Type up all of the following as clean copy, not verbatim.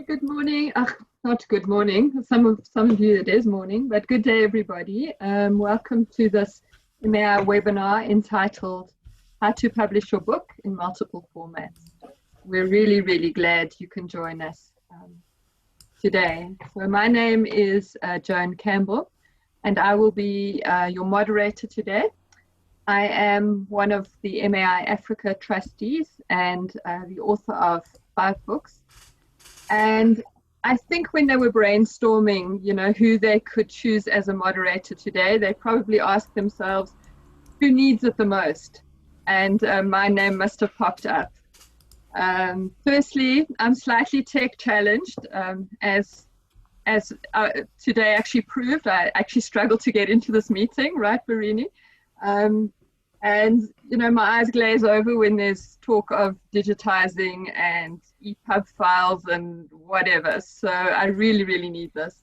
Good morning. Not good morning. Some of you it is morning, but good day, everybody. Welcome to this EMEA webinar entitled "How to Publish Your Book in Multiple Formats." We're really glad you can join us today. So my name is Joan Campbell, and I will be your moderator today. I am one of the MAI Africa trustees and the author of 5 books. And I think when they were brainstorming, who they could choose as a moderator today, they probably asked themselves, who needs it the most? And my name must have popped up. Firstly, I'm slightly tech challenged, as today actually proved. I actually struggled to get into this meeting, right, Barine? And my eyes glaze over when there's talk of digitizing and EPUB files and whatever. So I really need this.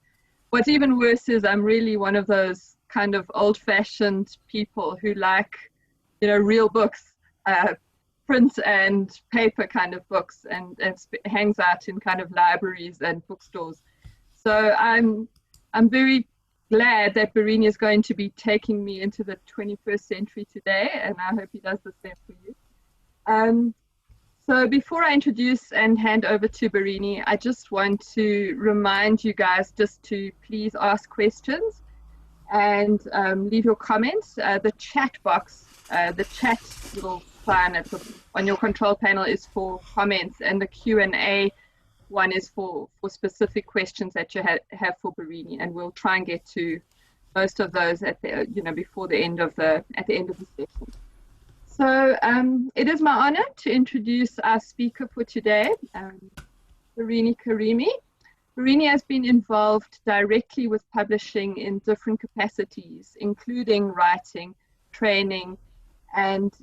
What's even worse is I'm really one of those kind of old-fashioned people who like, real books, print and paper kind of books, and hangs out in kind of libraries and bookstores. So I'm very glad that Barine is going to be taking me into the 21st century today, and I hope he does the same for you. So before I introduce and hand over to Barine, I just want to remind you guys just to please ask questions and leave your comments. The chat box, the chat little sign on your control panel is for comments, and the Q&A one is for specific questions that you have for Barine, and we'll try and get to most of those at the before the end of the session. So it is my honor to introduce our speaker for today, Barine Kirimi. Barine has been involved directly with publishing in different capacities, including writing, training, and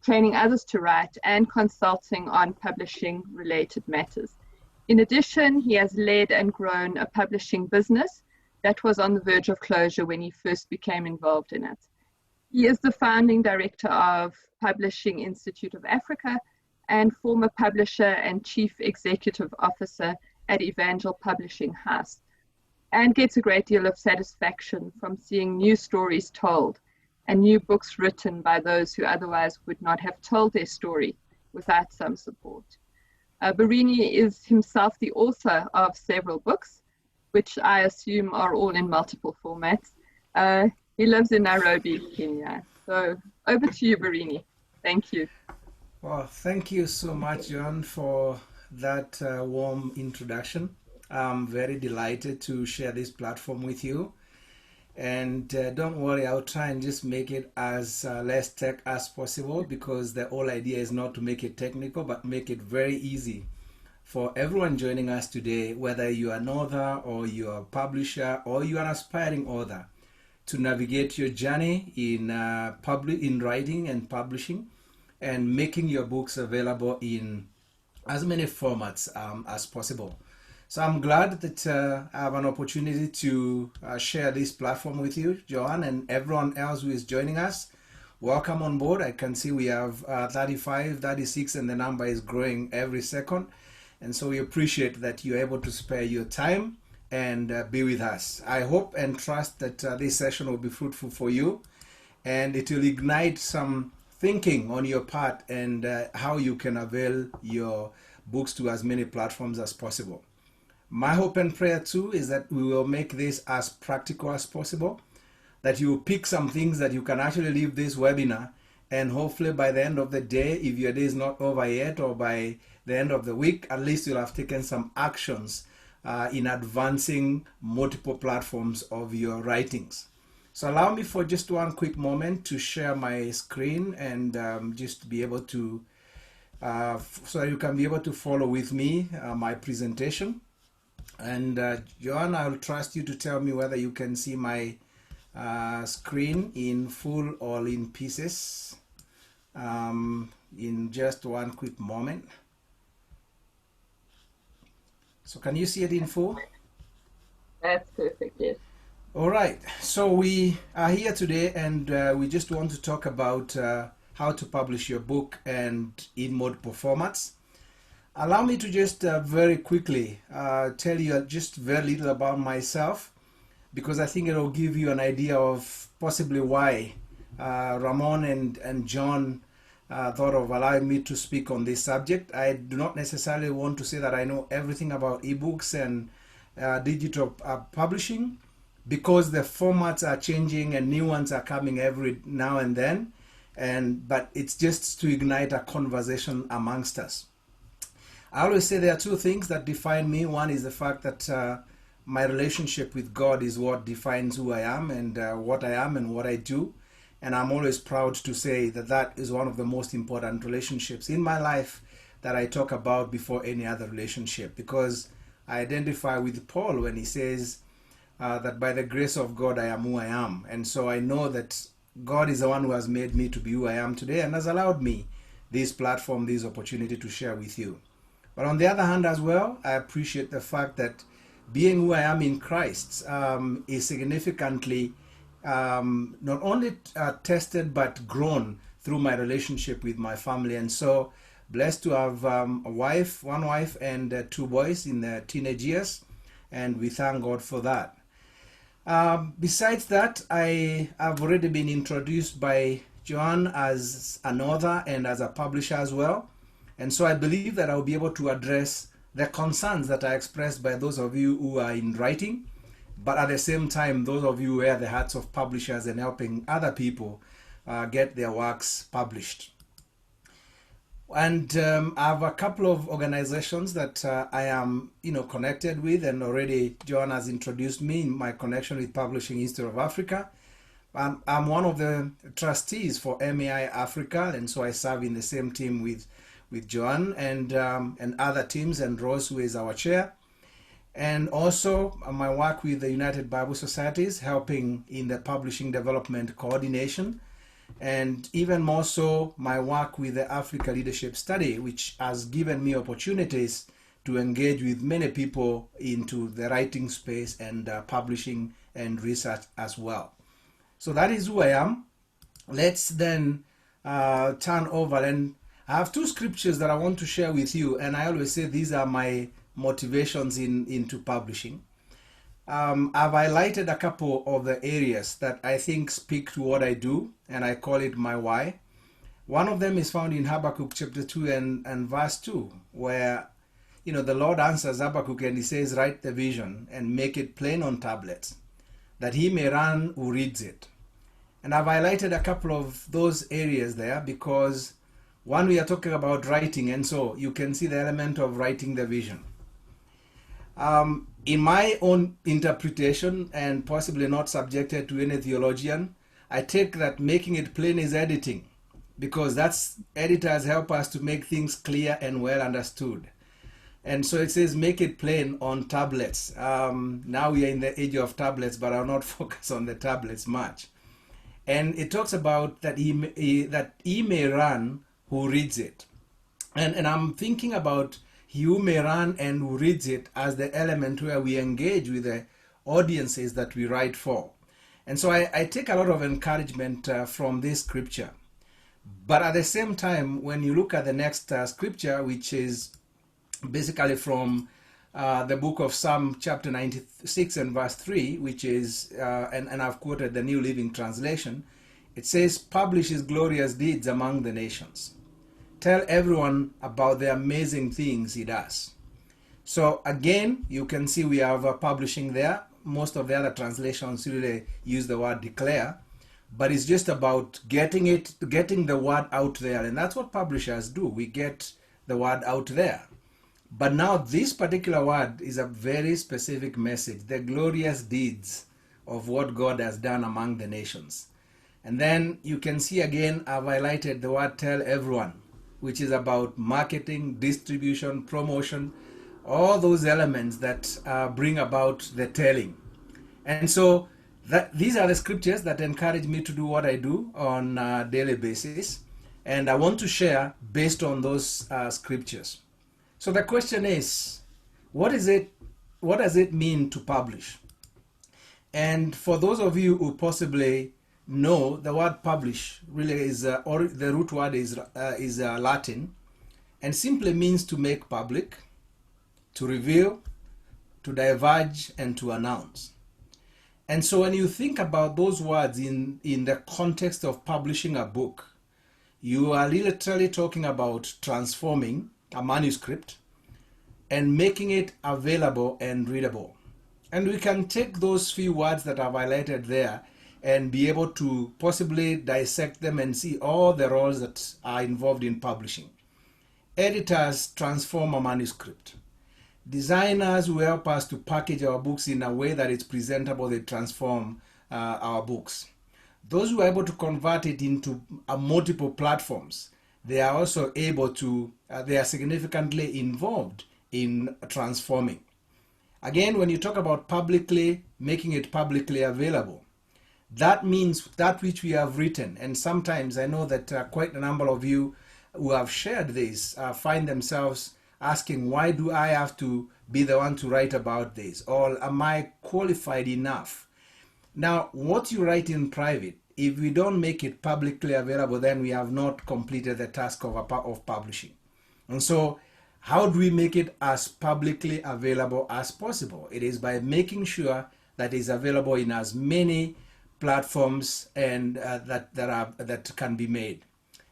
training others to write, and consulting on publishing related matters. In addition, he has led and grown a publishing business that was on the verge of closure when he first became involved in it. He is the founding director of Publishing Institute of Africa and former publisher and chief executive officer at Evangel Publishing House, and gets a great deal of satisfaction from seeing new stories told and new books written by those who otherwise would not have told their story without some support. Barine is himself the author of several books, which I assume are all in multiple formats. He lives in Nairobi, Kenya. So over to you, Barine. Thank you. Well, thank you so much, John, for that warm introduction. I'm very delighted to share this platform with you. And don't worry, I'll try and just make it as less tech as possible, because the whole idea is not to make it technical, but make it very easy for everyone joining us today, whether you are an author or you are a publisher or you are an aspiring author, to navigate your journey in writing and publishing and making your books available in as many formats as possible. So I'm glad that I have an opportunity to share this platform with you, Joanne, and everyone else who is joining us. Welcome on board. I can see we have 35, 36, and the number is growing every second. And so we appreciate that you're able to spare your time and be with us. I hope and trust that this session will be fruitful for you, and it will ignite some thinking on your part and how you can avail your books to as many platforms as possible. My hope and prayer too is that we will make this as practical as possible, that you will pick some things that you can actually leave this webinar, and hopefully by the end of the day, if your day is not over yet, or by the end of the week, at least you'll have taken some actions in advancing multiple platforms of your writings. So allow me for just one quick moment to share my screen and just be able to, so you can be able to follow with me my presentation. And Joanne, I'll trust you to tell me whether you can see my screen in full or in pieces in just one quick moment. So can you see it in full? That's perfect, yes. All right, so we are here today, and we just want to talk about how to publish your book and in multiple formats. Allow me to just very quickly tell you just very little about myself, because I think it will give you an idea of possibly why Ramon and John thought of allowing me to speak on this subject. I do not necessarily want to say that I know everything about ebooks and digital publishing, because the formats are changing and new ones are coming every now and then. But it's just to ignite a conversation amongst us. I always say there are two things that define me. One is the fact that my relationship with God is what defines who I am and what I am and what I do. And I'm always proud to say that that is one of the most important relationships in my life that I talk about before any other relationship, because I identify with Paul when he says that by the grace of God I am who I am. And so I know that God is the one who has made me to be who I am today and has allowed me this platform, this opportunity to share with you. But on the other hand as well, I appreciate the fact that being who I am in Christ is significantly not only tested but grown through my relationship with my family. And so blessed to have one wife and two boys in their teenage years, and we thank God for that. Besides that, I have already been introduced by John as an author and as a publisher as well. And so I believe that I'll be able to address the concerns that are expressed by those of you who are in writing, but at the same time, those of you who wear the hats of publishers and helping other people get their works published. And I have a couple of organizations that I am, connected with, and already John has introduced me in my connection with Publishing Institute of Africa. I'm one of the trustees for MAI Africa, and so I serve in the same team with John and other teams, and Rose, who is our chair. And also my work with the United Bible Societies, helping in the publishing development coordination. And even more so, my work with the Africa Leadership Study, which has given me opportunities to engage with many people into the writing space and publishing and research as well. So that is who I am. Let's then turn over, and I have two scriptures that I want to share with you, and I always say these are my motivations into publishing. I've highlighted a couple of the areas that I think speak to what I do, and I call it my why. One of them is found in Habakkuk chapter 2 and verse 2, where the Lord answers Habakkuk and he says, write the vision and make it plain on tablets, that he may run who reads it. And I've highlighted a couple of those areas there because, one, we are talking about writing, and so you can see the element of writing the vision. In my own interpretation, and possibly not subjected to any theologian, I take that making it plain is editing, because editors help us to make things clear and well understood. And so it says make it plain on tablets. Now we are in the age of tablets, but I'll not focus on the tablets much. And it talks about that he may run who reads it. And I'm thinking about he who may run and who reads it as the element where we engage with the audiences that we write for. And so I take a lot of encouragement from this scripture. But at the same time, when you look at the next scripture, which is basically from the book of Psalm chapter 96 and verse 3, which is, and I've quoted the New Living Translation, it says, publish his glorious deeds among the nations. Tell everyone about the amazing things he does. So again, you can see we have publishing there. Most of the other translations really use the word declare, but it's just about getting the word out there. And that's what publishers do. We get the word out there. But now this particular word is a very specific message, the glorious deeds of what God has done among the nations. And then you can see again, I've highlighted the word tell everyone, which is about marketing, distribution, promotion, all those elements that bring about the telling. And so these are the scriptures that encourage me to do what I do on a daily basis. And I want to share based on those scriptures. So the question is, what does it mean to publish? And for those of you who possibly know, the word publish really is, or the root word is Latin, and simply means to make public, to reveal, to diverge, and to announce. And so when you think about those words in the context of publishing a book, you are literally talking about transforming a manuscript and making it available and readable. And we can take those few words that I've highlighted there and be able to possibly dissect them and see all the roles that are involved in publishing. Editors transform a manuscript. Designers who help us to package our books in a way that it's presentable, they transform our books. Those who are able to convert it into multiple platforms, they are also able to, they are significantly involved in transforming. Again, when you talk about publicly, making it publicly available, that means that which we have written. And sometimes I know that quite a number of you who have shared this find themselves asking, why do I have to be the one to write about this? Or am I qualified enough? Now, what you write in private, if we don't make it publicly available, then we have not completed the task of publishing. And so, how do we make it as publicly available as possible? It is by making sure that it's available in as many platforms and that can be made.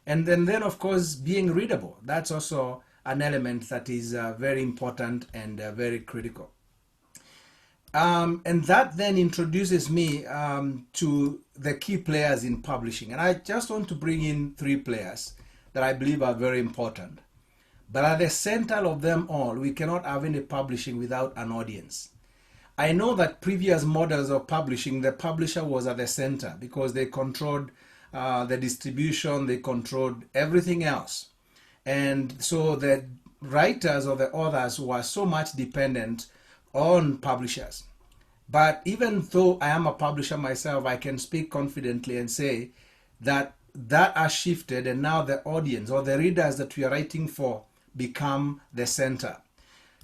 And then of course, being readable. That's also an element that is very important and very critical. And that then introduces me to the key players in publishing. And I just want to bring in 3 players that I believe are very important. But at the center of them all, we cannot have any publishing without an audience. I know that previous models of publishing, the publisher was at the center because they controlled the distribution, they controlled everything else. And so the writers or the authors were so much dependent on publishers. But even though I am a publisher myself, I can speak confidently and say that has shifted, and now the audience or the readers that we are writing for become the center.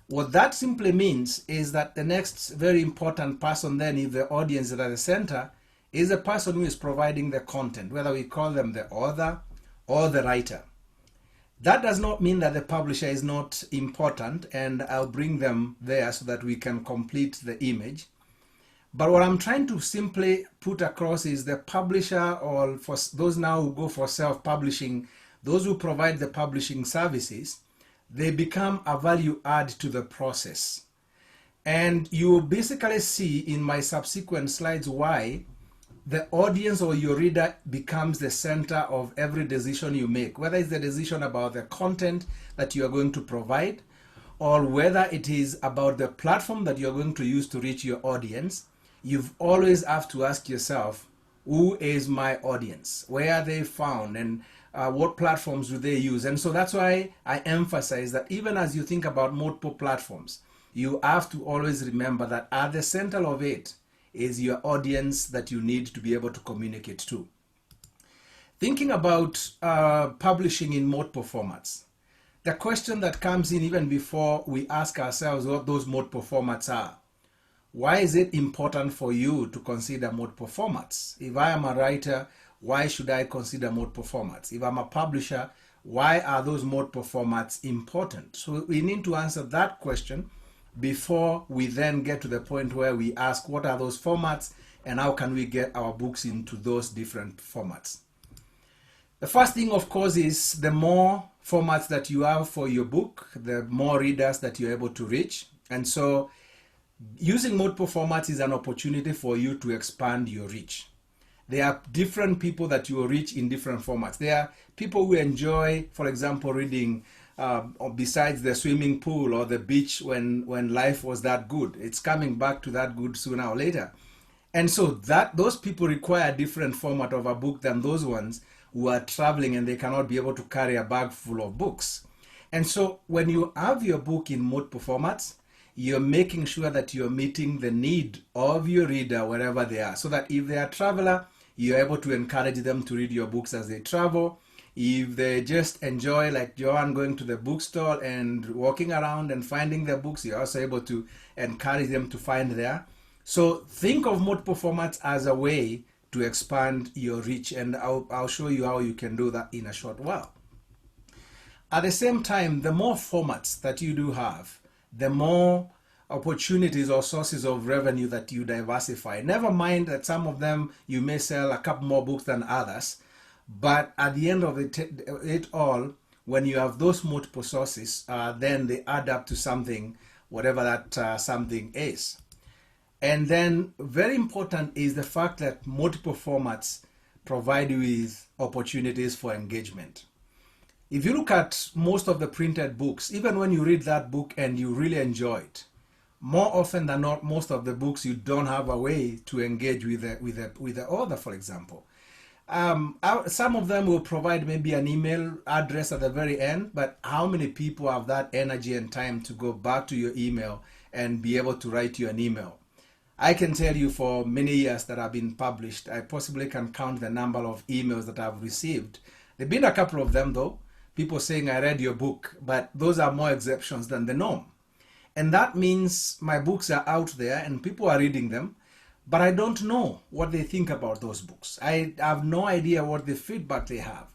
What that simply means is that the next very important person then, if the audience is at the center, is the person who is providing the content, whether we call them the author or the writer. That does not mean that the publisher is not important, and I'll bring them there so that we can complete the image. But what I'm trying to simply put across is the publisher, or for those now who go for self-publishing, those who provide the publishing services, they become a value add to the process. And you will basically see in my subsequent slides why the audience or your reader becomes the center of every decision you make, whether it's the decision about the content that you are going to provide, or whether it is about the platform that you're going to use to reach your audience. You've always have to ask yourself, who is my audience? Where are they found? And what platforms do they use? And so that's why I emphasize that even as you think about multiple platforms, you have to always remember that at the center of it is your audience that you need to be able to communicate to. Thinking about publishing in multiple formats, the question that comes in even before we ask ourselves what those multiple formats are, why is it important for you to consider multiple formats? If I am a writer, why should I consider multiple formats? If I'm a publisher, why are those multiple formats important? So we need to answer that question before we then get to the point where we ask what are those formats and how can we get our books into those different formats. The first thing, of course, is the more formats that you have for your book, the more readers that you're able to reach. And so using multiple formats is an opportunity for you to expand your reach. There are different people that you will reach in different formats. There are people who enjoy, for example, reading besides the swimming pool or the beach when life was that good. It's coming back to that good sooner or later. And so those people require a different format of a book than those ones who are traveling and they cannot be able to carry a bag full of books. And so when you have your book in multiple formats, you're making sure that you're meeting the need of your reader wherever they are, so that if they are a traveler, you're able to encourage them to read your books as they travel. If they just enjoy, like Joanne, going to the bookstore and walking around and finding their books, you're also able to encourage them to find there. So think of multiple formats as a way to expand your reach, and I'll show you how you can do that in a short while. At the same time, the more formats that you do have, the more opportunities or sources of revenue that you diversify. Never mind that some of them you may sell a couple more books than others, but at the end of it all, when you have those multiple sources, then they add up to something, whatever that something is. And then very important is the fact that multiple formats provide you with opportunities for engagement. If you look at most of the printed books, even when you read that book and you really enjoy it, more often than not, most of the books you don't have a way to engage with the author, for example. Some of them will provide maybe an email address at the very end, but how many people have that energy and time to go back to your email and be able to write you an email? I can tell you for many years that have been published, I possibly can count the number of emails that I've received. There have been a couple of them though, people saying I read your book, but those are more exceptions than the norm. And that means my books are out there and people are reading them, but I don't know what they think about those books. I have no idea what the feedback they have.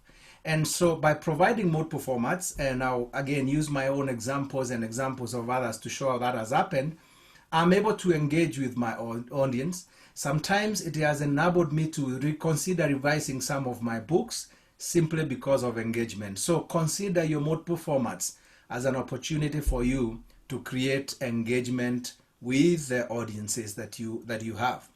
And so by providing multiple formats, and I'll again use my own examples and examples of others to show how that has happened, I'm able to engage with my audience. Sometimes it has enabled me to reconsider revising some of my books simply because of engagement. So consider your multiple formats as an opportunity for you to create engagement with the audiences that you have.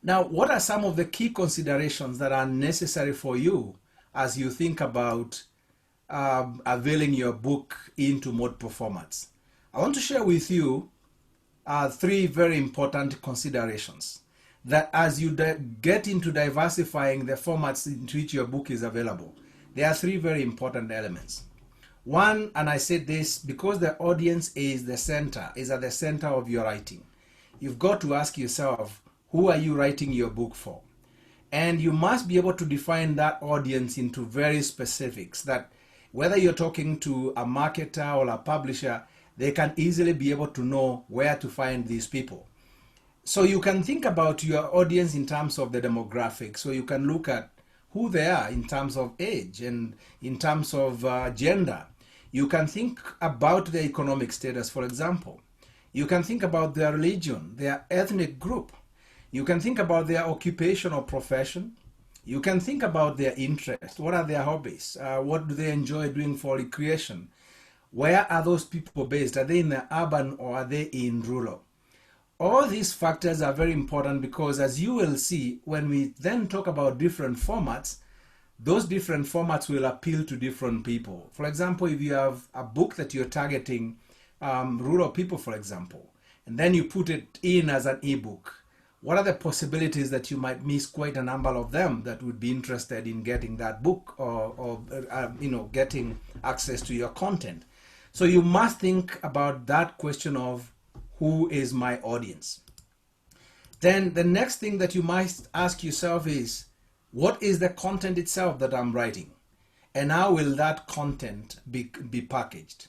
Now, what are some of the key considerations that are necessary for you as you think about availing your book into multiple formats? I want to share with you three very important considerations that as you get into diversifying the formats into which your book is available, there are three very important elements. One, and I said this because the audience is at the center of your writing. You've got to ask yourself, who are you writing your book for? And you must be able to define that audience into very specifics, that whether you're talking to a marketer or a publisher, they can easily be able to know where to find these people. So you can think about your audience in terms of the demographics. So you can look at who they are in terms of age and in terms of gender. You can think about their economic status, for example. You can think about their religion, their ethnic group. You can think about their occupation or profession. You can think about their interests. What are their hobbies? What do they enjoy doing for recreation? Where are those people based? Are they in the urban or are they in rural? All these factors are very important because, as you will see, when we then talk about different formats, those different formats will appeal to different people. For example, if you have a book that you're targeting rural people, for example, and then you put it in as an ebook, what are the possibilities that you might miss quite a number of them that would be interested in getting that book or getting access to your content? So you must think about that question of who is my audience. Then the next thing that you must ask yourself is, what is the content itself that I'm writing? And how will that content be packaged?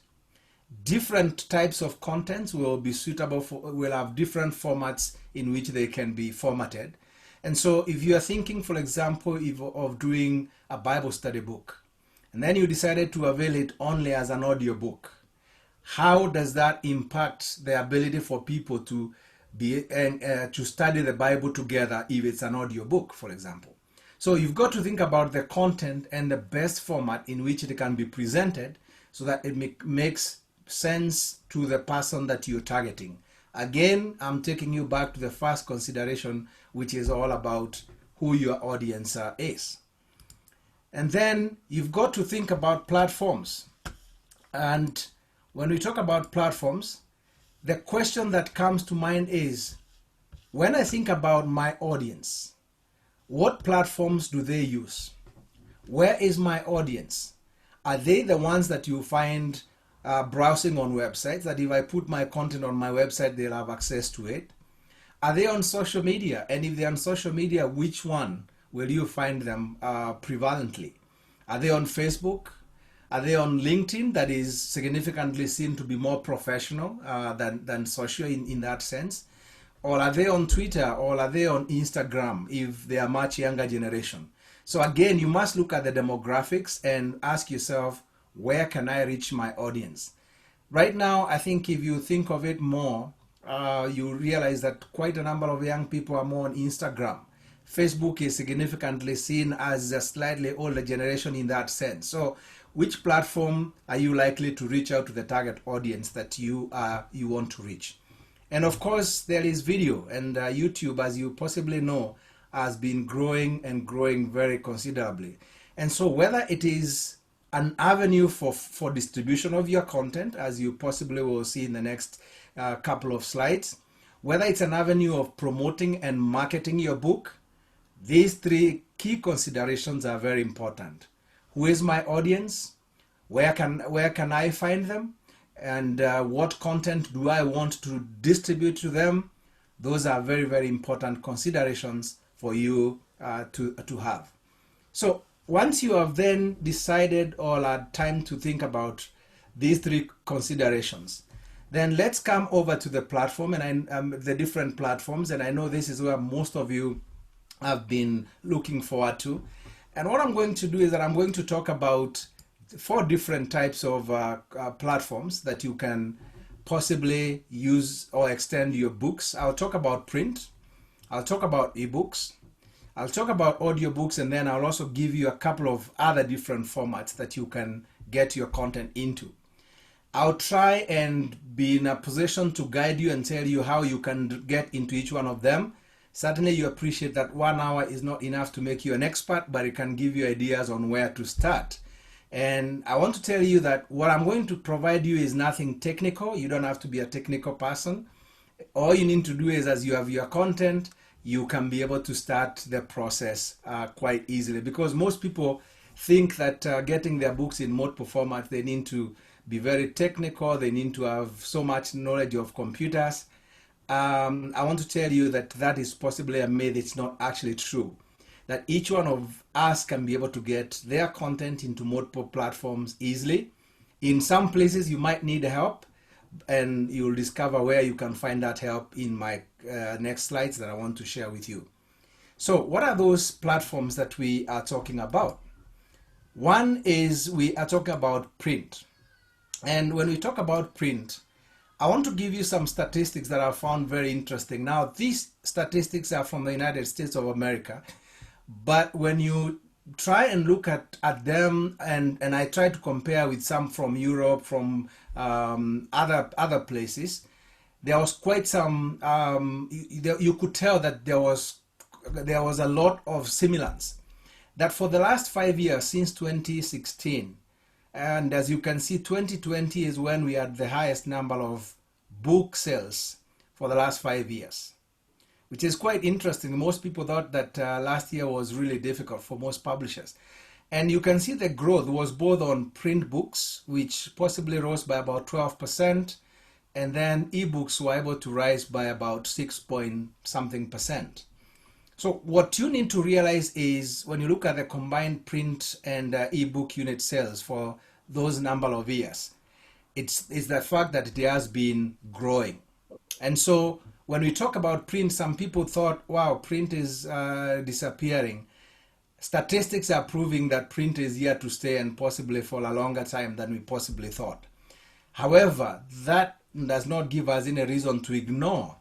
Different types of contents will be suitable will have different formats in which they can be formatted. And so if you are thinking, for example, of doing a Bible study book, and then you decided to avail it only as an audiobook, how does that impact the ability for people to to study the Bible together if it's an audiobook, for example? So you've got to think about the content and the best format in which it can be presented so that it makes sense to the person that you're targeting. Again, I'm taking you back to the first consideration, which is all about who your audience is. And then you've got to think about platforms. And when we talk about platforms, the question that comes to mind is, when I think about my audience, what platforms do they use? Where is my audience? Are they the ones that you find browsing on websites, that if I put my content on my website, they'll have access to it? Are they on social media? And if they're on social media, which one will you find them prevalently? Are they on Facebook? Are they on LinkedIn, that is significantly seen to be more professional than social in that sense? Or are they on Twitter, or are they on Instagram if they are much younger generation? So again, you must look at the demographics and ask yourself, where can I reach my audience? Right now, I think if you think of it more, you realize that quite a number of young people are more on Instagram. Facebook is significantly seen as a slightly older generation in that sense. So which platform are you likely to reach out to the target audience that you want to reach? And of course, there is video, and YouTube, as you possibly know, has been growing and growing very considerably. And so whether it is an avenue for distribution of your content, as you possibly will see in the next couple of slides, whether it's an avenue of promoting and marketing your book, these three key considerations are very important. Who is my audience? Where can I find them? And what content do I want to distribute to them? Those are very, very important considerations for you to have. So once you have then decided or had time to think about these three considerations, then let's come over to the platform and the different platforms. And I know this is where most of you have been looking forward to. And what I'm going to do is that I'm going to talk about 4 different types of platforms that you can possibly use or extend your books. I'll talk about print. I'll talk about eBooks. I'll talk about audiobooks, and then I'll also give you a couple of other different formats that you can get your content into. I'll try and be in a position to guide you and tell you how you can get into each one of them. Certainly you appreciate that 1 hour is not enough to make you an expert, but it can give you ideas on where to start. And I want to tell you that what I'm going to provide you is nothing technical. You don't have to be a technical person. All you need to do is, as you have your content, you can be able to start the process quite easily, because most people think that getting their books in multiple formats, they need to be very technical, they need to have so much knowledge of computers. I want to tell you that that is possibly a myth. It's not actually true. That each one of us can be able to get their content into multiple platforms easily. In some places you might need help, and you'll discover where you can find that help in my next slides that I want to share with you. So what are those platforms that we are talking about? One is we are talking about print. And when we talk about print, I want to give you some statistics that I found very interesting. Now, these statistics are from the United States of America, but when you try and look at them, and I try to compare with some from Europe, from other places, there was quite some, you could tell that there was a lot of similance. That for the last 5 years, since 2016, and as you can see, 2020 is when we had the highest number of book sales for the last 5 years, which is quite interesting. Most people thought that last year was really difficult for most publishers. And you can see the growth was both on print books, which possibly rose by about 12%, and then ebooks were able to rise by about 6-point-something%. So what you need to realize is when you look at the combined print and ebook unit sales for those number of years, it's the fact that it has been growing. And so when we talk about print, some people thought, wow, print is disappearing. Statistics are proving that print is here to stay, and possibly for a longer time than we possibly thought. However, that does not give us any reason to ignore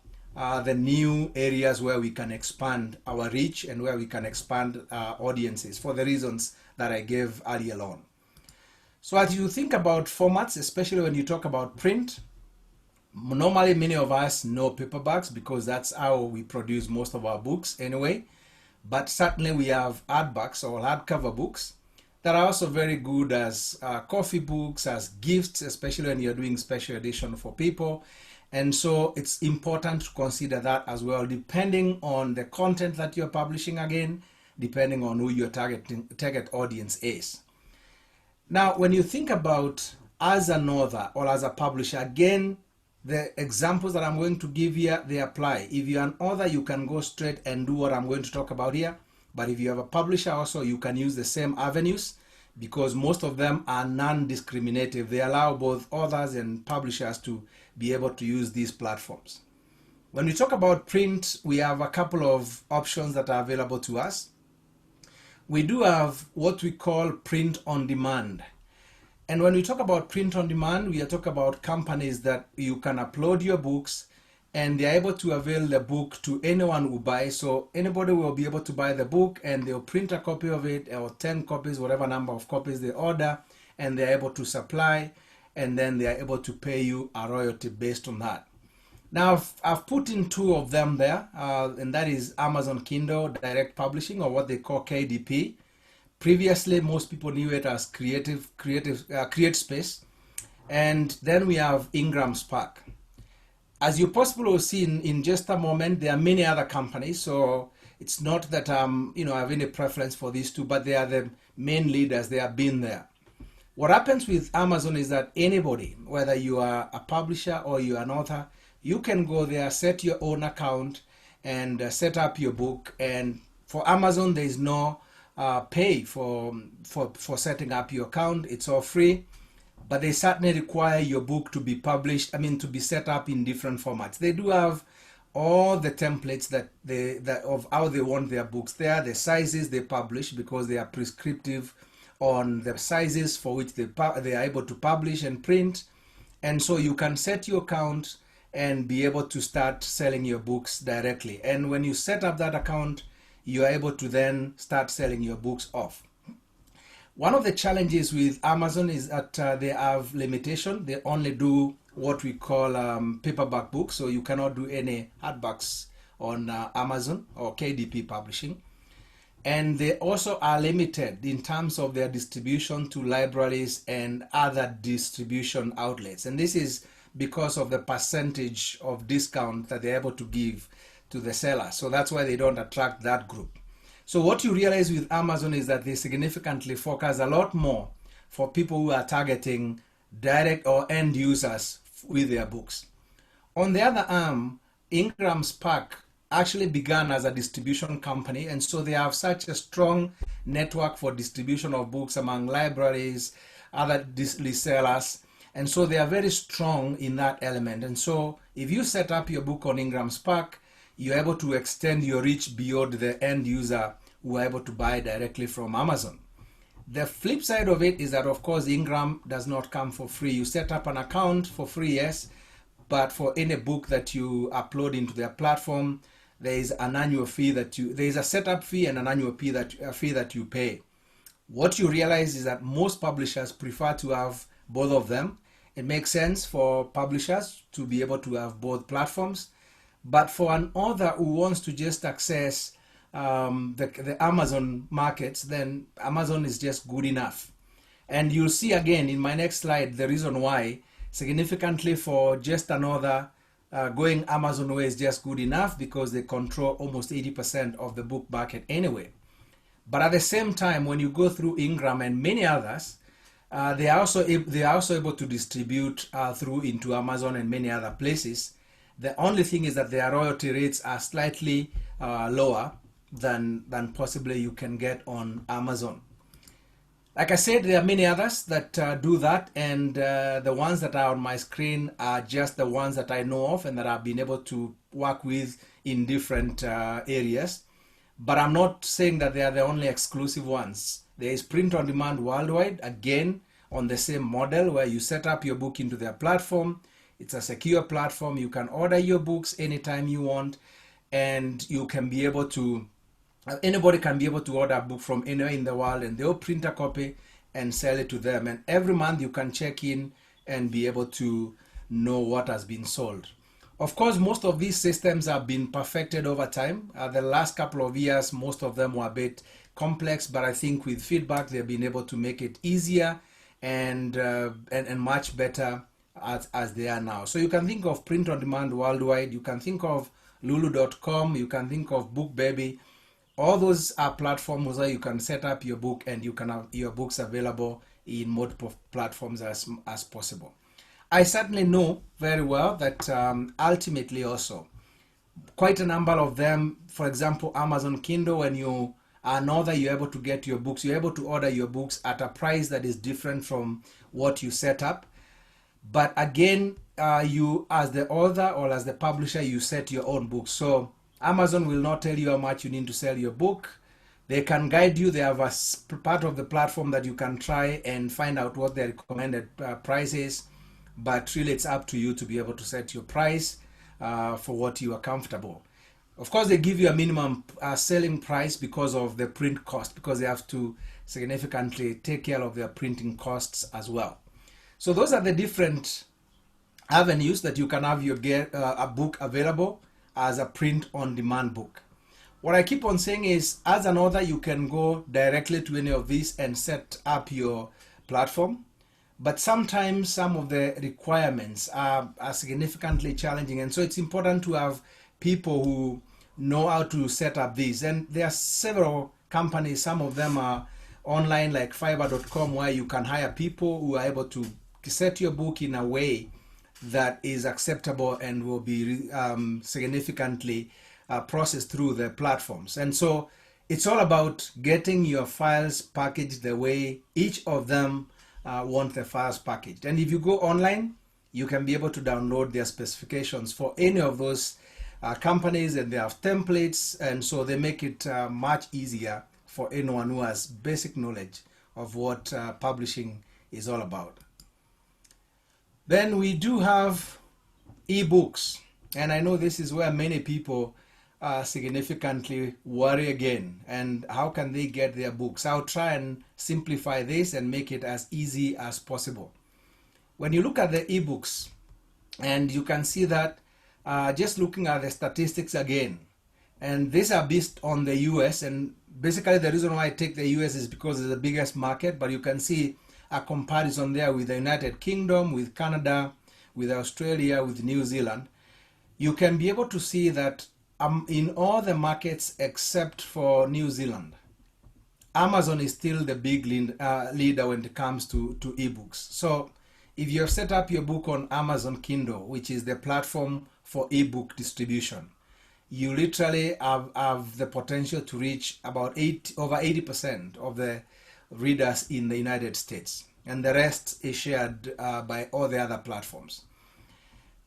the new areas where we can expand our reach and where we can expand audiences for the reasons that I gave earlier on. So as you think about formats, especially when you talk about print, normally many of us know paperbacks because that's how we produce most of our books anyway. But certainly we have hardbacks or hardcover books that are also very good as coffee books, as gifts, especially when you're doing special edition for people. And so it's important to consider that as well, depending on the content that you're publishing, again, depending on who your target audience is. Now, when you think about as an author or as a publisher, again, the examples that I'm going to give here, they apply. If you're an author, you can go straight and do what I'm going to talk about here. But if you have a publisher also, you can use the same avenues because most of them are non-discriminative. They allow both authors and publishers to be able to use these platforms. When we talk about print, we have a couple of options that are available to us. We do have what we call print on demand. And when we talk about print on demand, we are talking about companies that you can upload your books and they're able to avail the book to anyone who buys. So anybody will be able to buy the book and they'll print a copy of it, or 10 copies, whatever number of copies they order, and they're able to supply, and then they are able to pay you a royalty based on that. Now, I've put in two of them there, and that is Amazon Kindle Direct Publishing, or what they call KDP. Previously, most people knew it as CreateSpace. And then we have Ingram Spark. As you possibly will see in just a moment, there are many other companies. So it's not that I have any preference for these two, but they are the main leaders. They have been there. What happens with Amazon is that anybody, whether you are a publisher or you are an author, you can go there, set your own account, and set up your book. And for Amazon, there is no pay for setting up your account. It's all free, but they certainly require your book to be published, to be set up in different formats. They do have all the templates that of how they want their books there, the sizes they publish, because they are prescriptive on the sizes for which they are able to publish and print. And so you can set your account and be able to start selling your books directly. And when you set up that account, you are able to then start selling your books off. One of the challenges with Amazon is that they have limitation. They only do what we call paperback books, so you cannot do any hardbacks on Amazon or KDP Publishing. And they also are limited in terms of their distribution to libraries and other distribution outlets. And this is because of the percentage of discount that they're able to give to the seller. So that's why they don't attract that group. So what you realize with Amazon is that they significantly focus a lot more for people who are targeting direct or end users with their books. On the other arm, Ingram Spark actually began as a distribution company, and so they have such a strong network for distribution of books among libraries, other resellers, and so they are very strong in that element. And so if you set up your book on Ingram Spark, you're able to extend your reach beyond the end user who are able to buy directly from Amazon. The flip side of it is that, of course, Ingram does not come for free. You set up an account for free, yes, but for any book that you upload into their platform, there is an annual fee there is a setup fee and an annual fee that you pay. What you realize is that most publishers prefer to have both of them. It makes sense for publishers to be able to have both platforms. But for an author who wants to just access the Amazon markets, then Amazon is just good enough. And you'll see again in my next slide the reason why. Significantly, for just an author, going Amazon way is just good enough, because they control almost 80% of the book market anyway. But at the same time, when you go through Ingram and many others, they are also able to distribute through into Amazon and many other places. The only thing is that their royalty rates are slightly lower than possibly you can get on Amazon. Like I said, there are many others that do that, and the ones that are on my screen are just the ones that I know of and that I've been able to work with in different areas. But I'm not saying that they are the only exclusive ones. There is Print on Demand Worldwide, again on the same model, where you set up your book into their platform. It's a secure platform. You can order your books anytime you want, and you can be able to, anybody can be able to order a book from anywhere in the world, and they'll print a copy and sell it to them. And every month you can check in and be able to know what has been sold. Of course, most of these systems have been perfected over time. The last couple of years, most of them were a bit complex, but I think with feedback, they've been able to make it easier and much better as they are now. So you can think of Print on Demand Worldwide, you can think of lulu.com, you can think of BookBaby. All those are platforms where you can set up your book and you can have your books available in multiple platforms as possible. I certainly know very well that ultimately also quite a number of them, for example, Amazon Kindle, when you are an author, you're able to get your books, you're able to order your books at a price that is different from what you set up. But again, you as the author or as the publisher, you set your own books. So Amazon will not tell you how much you need to sell your book. They can guide you. They have a part of the platform that you can try and find out what their recommended price is. But really, it's up to you to be able to set your price for what you are comfortable. Of course, they give you a minimum selling price because of the print cost, because they have to significantly take care of their printing costs as well. So those are the different avenues that you can have your a book available as a print-on-demand book. What I keep on saying is, as an author, you can go directly to any of these and set up your platform. But sometimes some of the requirements are significantly challenging. And so it's important to have people who know how to set up these. And there are several companies, some of them are online like fiverr.com, where you can hire people who are able to set your book in a way that is acceptable and will be significantly processed through the platforms. And so it's all about getting your files packaged the way each of them want the files packaged. And if you go online, you can be able to download their specifications for any of those companies, and they have templates, and so they make it much easier for anyone who has basic knowledge of what publishing is all about. Then we do have eBooks, and I know this is where many people significantly worry again, and how can they get their books? I'll try and simplify this and make it as easy as possible. When you look at the eBooks, and you can see that just looking at the statistics again, and these are based on the US, and basically the reason why I take the US is because it's the biggest market, but you can see a comparison there with the United Kingdom, with Canada, with Australia, with New Zealand. You can be able to see that in all the markets except for New Zealand, Amazon is still the big leader when it comes to ebooks. So if you have set up your book on Amazon Kindle, which is the platform for ebook distribution, you literally have the potential to reach about over 80% of the readers in the United States, and the rest is shared by all the other platforms.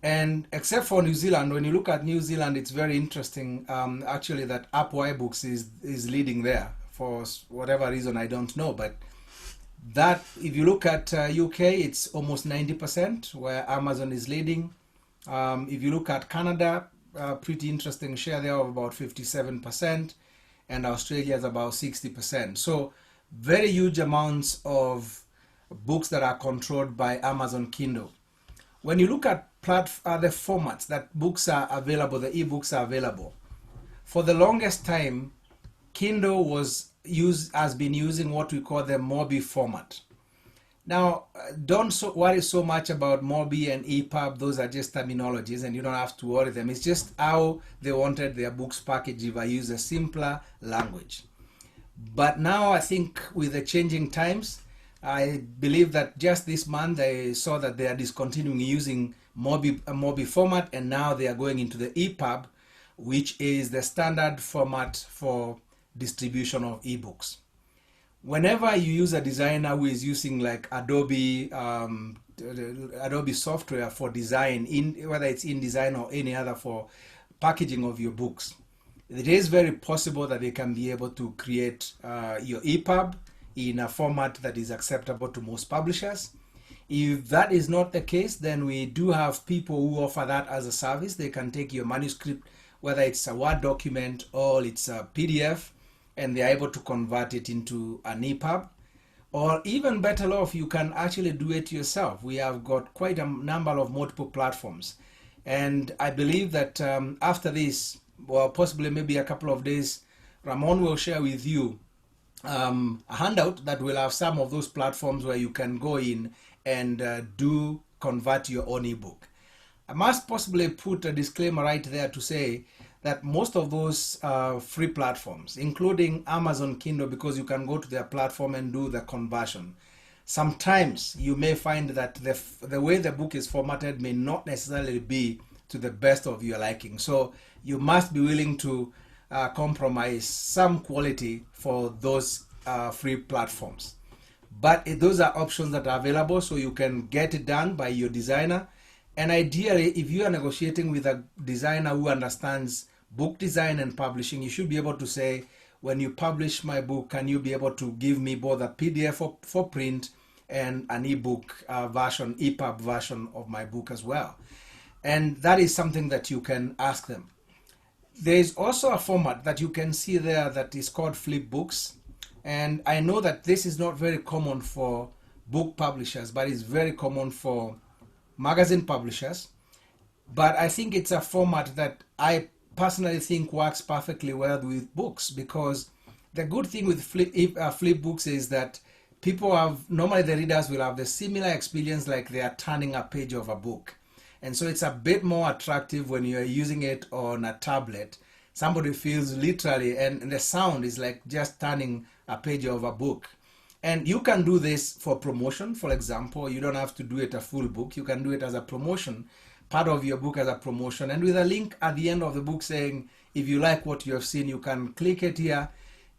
And except for New Zealand, when you look at New Zealand, it's very interesting actually that iBooks is leading there for whatever reason, I don't know. But that, if you look at UK, it's almost 90% where Amazon is leading. If you look at Canada, pretty interesting share there of about 57%, and Australia is about 60%. So very huge amounts of books that are controlled by Amazon Kindle. When you look at the formats that books are available, the ebooks are available. For the longest time, Kindle has been using what we call the Mobi format. Now, don't worry so much about Mobi and EPUB. Those are just terminologies, and you don't have to worry them. It's just how they wanted their books packaged if I use a simpler language. But now I think with the changing times, I believe that just this month I saw that they are discontinuing using Mobi format, and now they are going into the EPUB, which is the standard format for distribution of ebooks. Whenever you use a designer who is using like Adobe software for design, whether it's InDesign or any other for packaging of your books, it is very possible that they can be able to create your EPUB in a format that is acceptable to most publishers. If that is not the case, then we do have people who offer that as a service. They can take your manuscript, whether it's a Word document or it's a PDF, and they're able to convert it into an EPUB. Or even better off, you can actually do it yourself. We have got quite a number of multiple platforms. And I believe that after this, well, possibly maybe a couple of days, Ramon will share with you a handout that will have some of those platforms where you can go in and convert your own ebook. I must possibly put a disclaimer right there to say that most of those free platforms, including Amazon Kindle, because you can go to their platform and do the conversion, sometimes you may find that the way the book is formatted may not necessarily be to the best of your liking. So you must be willing to compromise some quality for those free platforms. But those are options that are available, so you can get it done by your designer. And ideally, if you are negotiating with a designer who understands book design and publishing, you should be able to say, when you publish my book, can you be able to give me both a PDF for print and an ebook version, EPUB version of my book as well? And that is something that you can ask them. There is also a format that you can see there that is called Flipbooks. And I know that this is not very common for book publishers, but it's very common for magazine publishers. But I think it's a format that I personally think works perfectly well with books, because the good thing with Flipbooks is that people have, normally the readers will have the similar experience like they are turning a page of a book. And so it's a bit more attractive when you're using it on a tablet. Somebody feels literally, and the sound is like just turning a page of a book. And you can do this for promotion, for example. You don't have to do it a full book. You can do it as a promotion, part of your book as a promotion, and with a link at the end of the book saying, if you like what you have seen, you can click it here.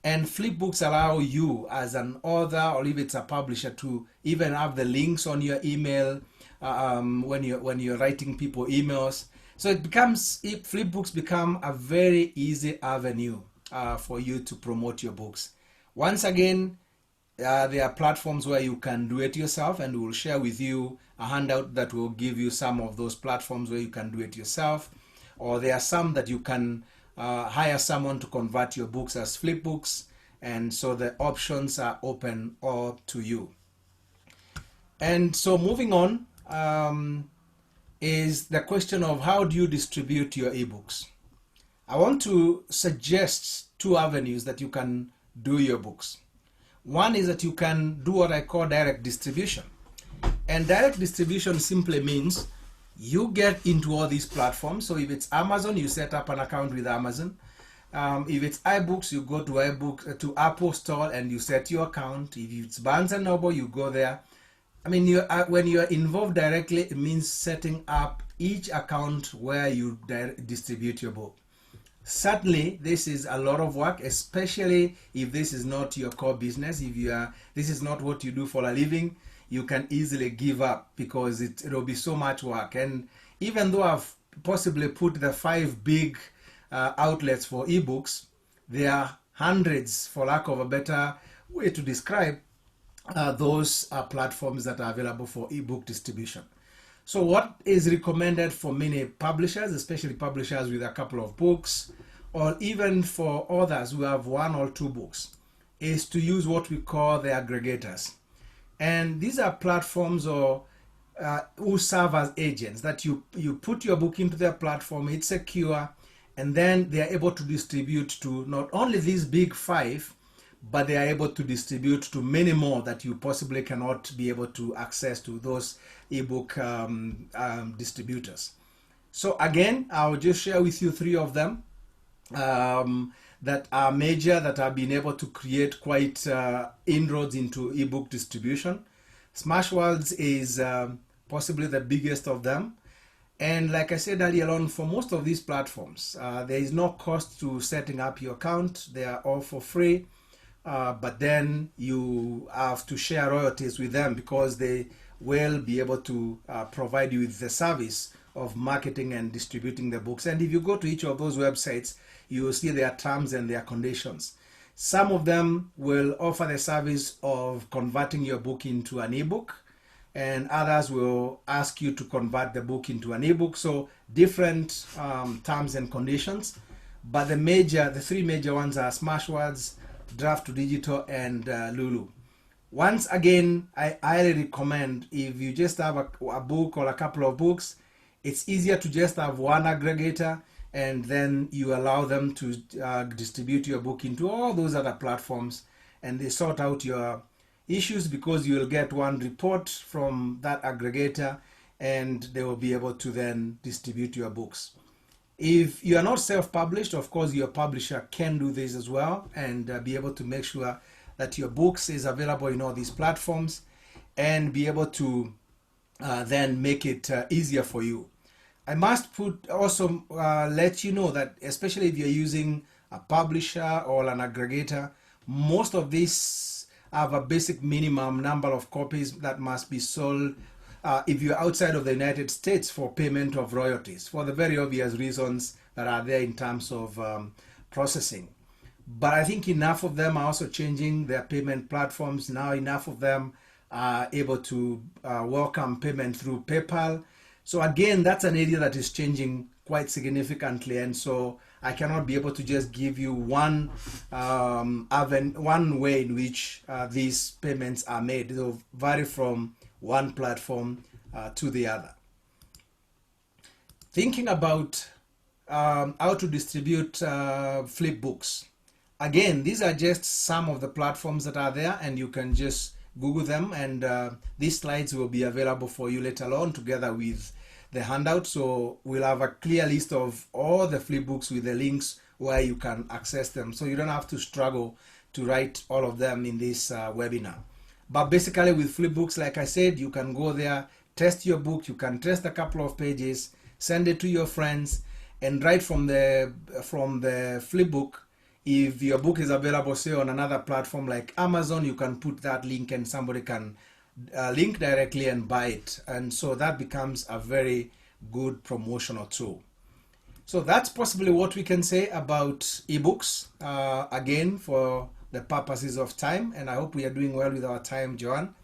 And Flipbooks allow you as an author, or if it's a publisher, to even have the links on your email when you're writing people emails. So Flipbooks become a very easy avenue for you to promote your books. Once again, there are platforms where you can do it yourself, and we'll share with you a handout that will give you some of those platforms where you can do it yourself. Or there are some that you can hire someone to convert your books as Flipbooks, and so the options are open all to you. And so moving on is the question of how do you distribute your ebooks. I want to suggest two avenues that you can do your books. One is that you can do what I call direct distribution. And direct distribution simply means you get into all these platforms. So if it's Amazon, you set up an account with Amazon. If it's iBooks, you go to Apple Store and you set your account. If it's Barnes and Noble, you go there. I mean, when you're involved directly, it means setting up each account where you distribute your book. Certainly, this is a lot of work, especially if this is not your core business. If this is not what you do for a living, you can easily give up because it'll be so much work. And even though I've possibly put the 5 big outlets for ebooks, there are hundreds, for lack of a better way to describe those platforms that are available for ebook distribution. So what is recommended for many publishers, especially publishers with a couple of books, or even for others who have 1 or 2 books, is to use what we call the aggregators. And these are platforms who serve as agents that you put your book into their platform, it's secure, and then they are able to distribute to not only these big 5, but they are able to distribute to many more that you possibly cannot be able to access to those ebook distributors. So again, I'll just share with you 3 of them that are major, that have been able to create quite inroads into ebook distribution. Smashwords is possibly the biggest of them. And like I said earlier on, for most of these platforms, there is no cost to setting up your account. They are all for free. But then you have to share royalties with them because they will be able to provide you with the service of marketing and distributing the books. And if you go to each of those websites, you will see their terms and their conditions. Some of them will offer the service of converting your book into an ebook, and others will ask you to convert the book into an ebook. So different terms and conditions. But the 3 major ones are Smashwords, Draft to Digital, and Lulu. Once again, I highly recommend, if you just have a book or a couple of books, it's easier to just have one aggregator, and then you allow them to distribute your book into all those other platforms, and they sort out your issues because you will get one report from that aggregator, and they will be able to then distribute your books. If you are not self-published, of course, your publisher can do this as well and be able to make sure that your books is available in all these platforms and be able to then make it easier for you. I must also let you know that, especially if you're using a publisher or an aggregator, most of these have a basic minimum number of copies that must be sold if you're outside of the United States for payment of royalties, for the very obvious reasons that are there in terms of processing. but I think enough of them are also changing their payment platforms. Now enough of them are able to welcome payment through PayPal. So again, that's an area that is changing quite significantly, and so I cannot be able to just give you one way in which these payments are made. They'll vary from one platform to the other. Thinking about how to distribute flip books. Again, these are just some of the platforms that are there, and you can just Google them, and these slides will be available for you later on together with the handout. So we'll have a clear list of all the flip books with the links where you can access them, so you don't have to struggle to write all of them in this webinar. But basically with flip books, like I said, you can go there, test your book, you can test a couple of pages, send it to your friends, and right from the flip book, if your book is available, say on another platform like Amazon, you can put that link and somebody can link directly and buy it. And so that becomes a very good promotional tool. So that's possibly what we can say about eBooks, again, for the purposes of time. And I hope we are doing well with our time, Joan.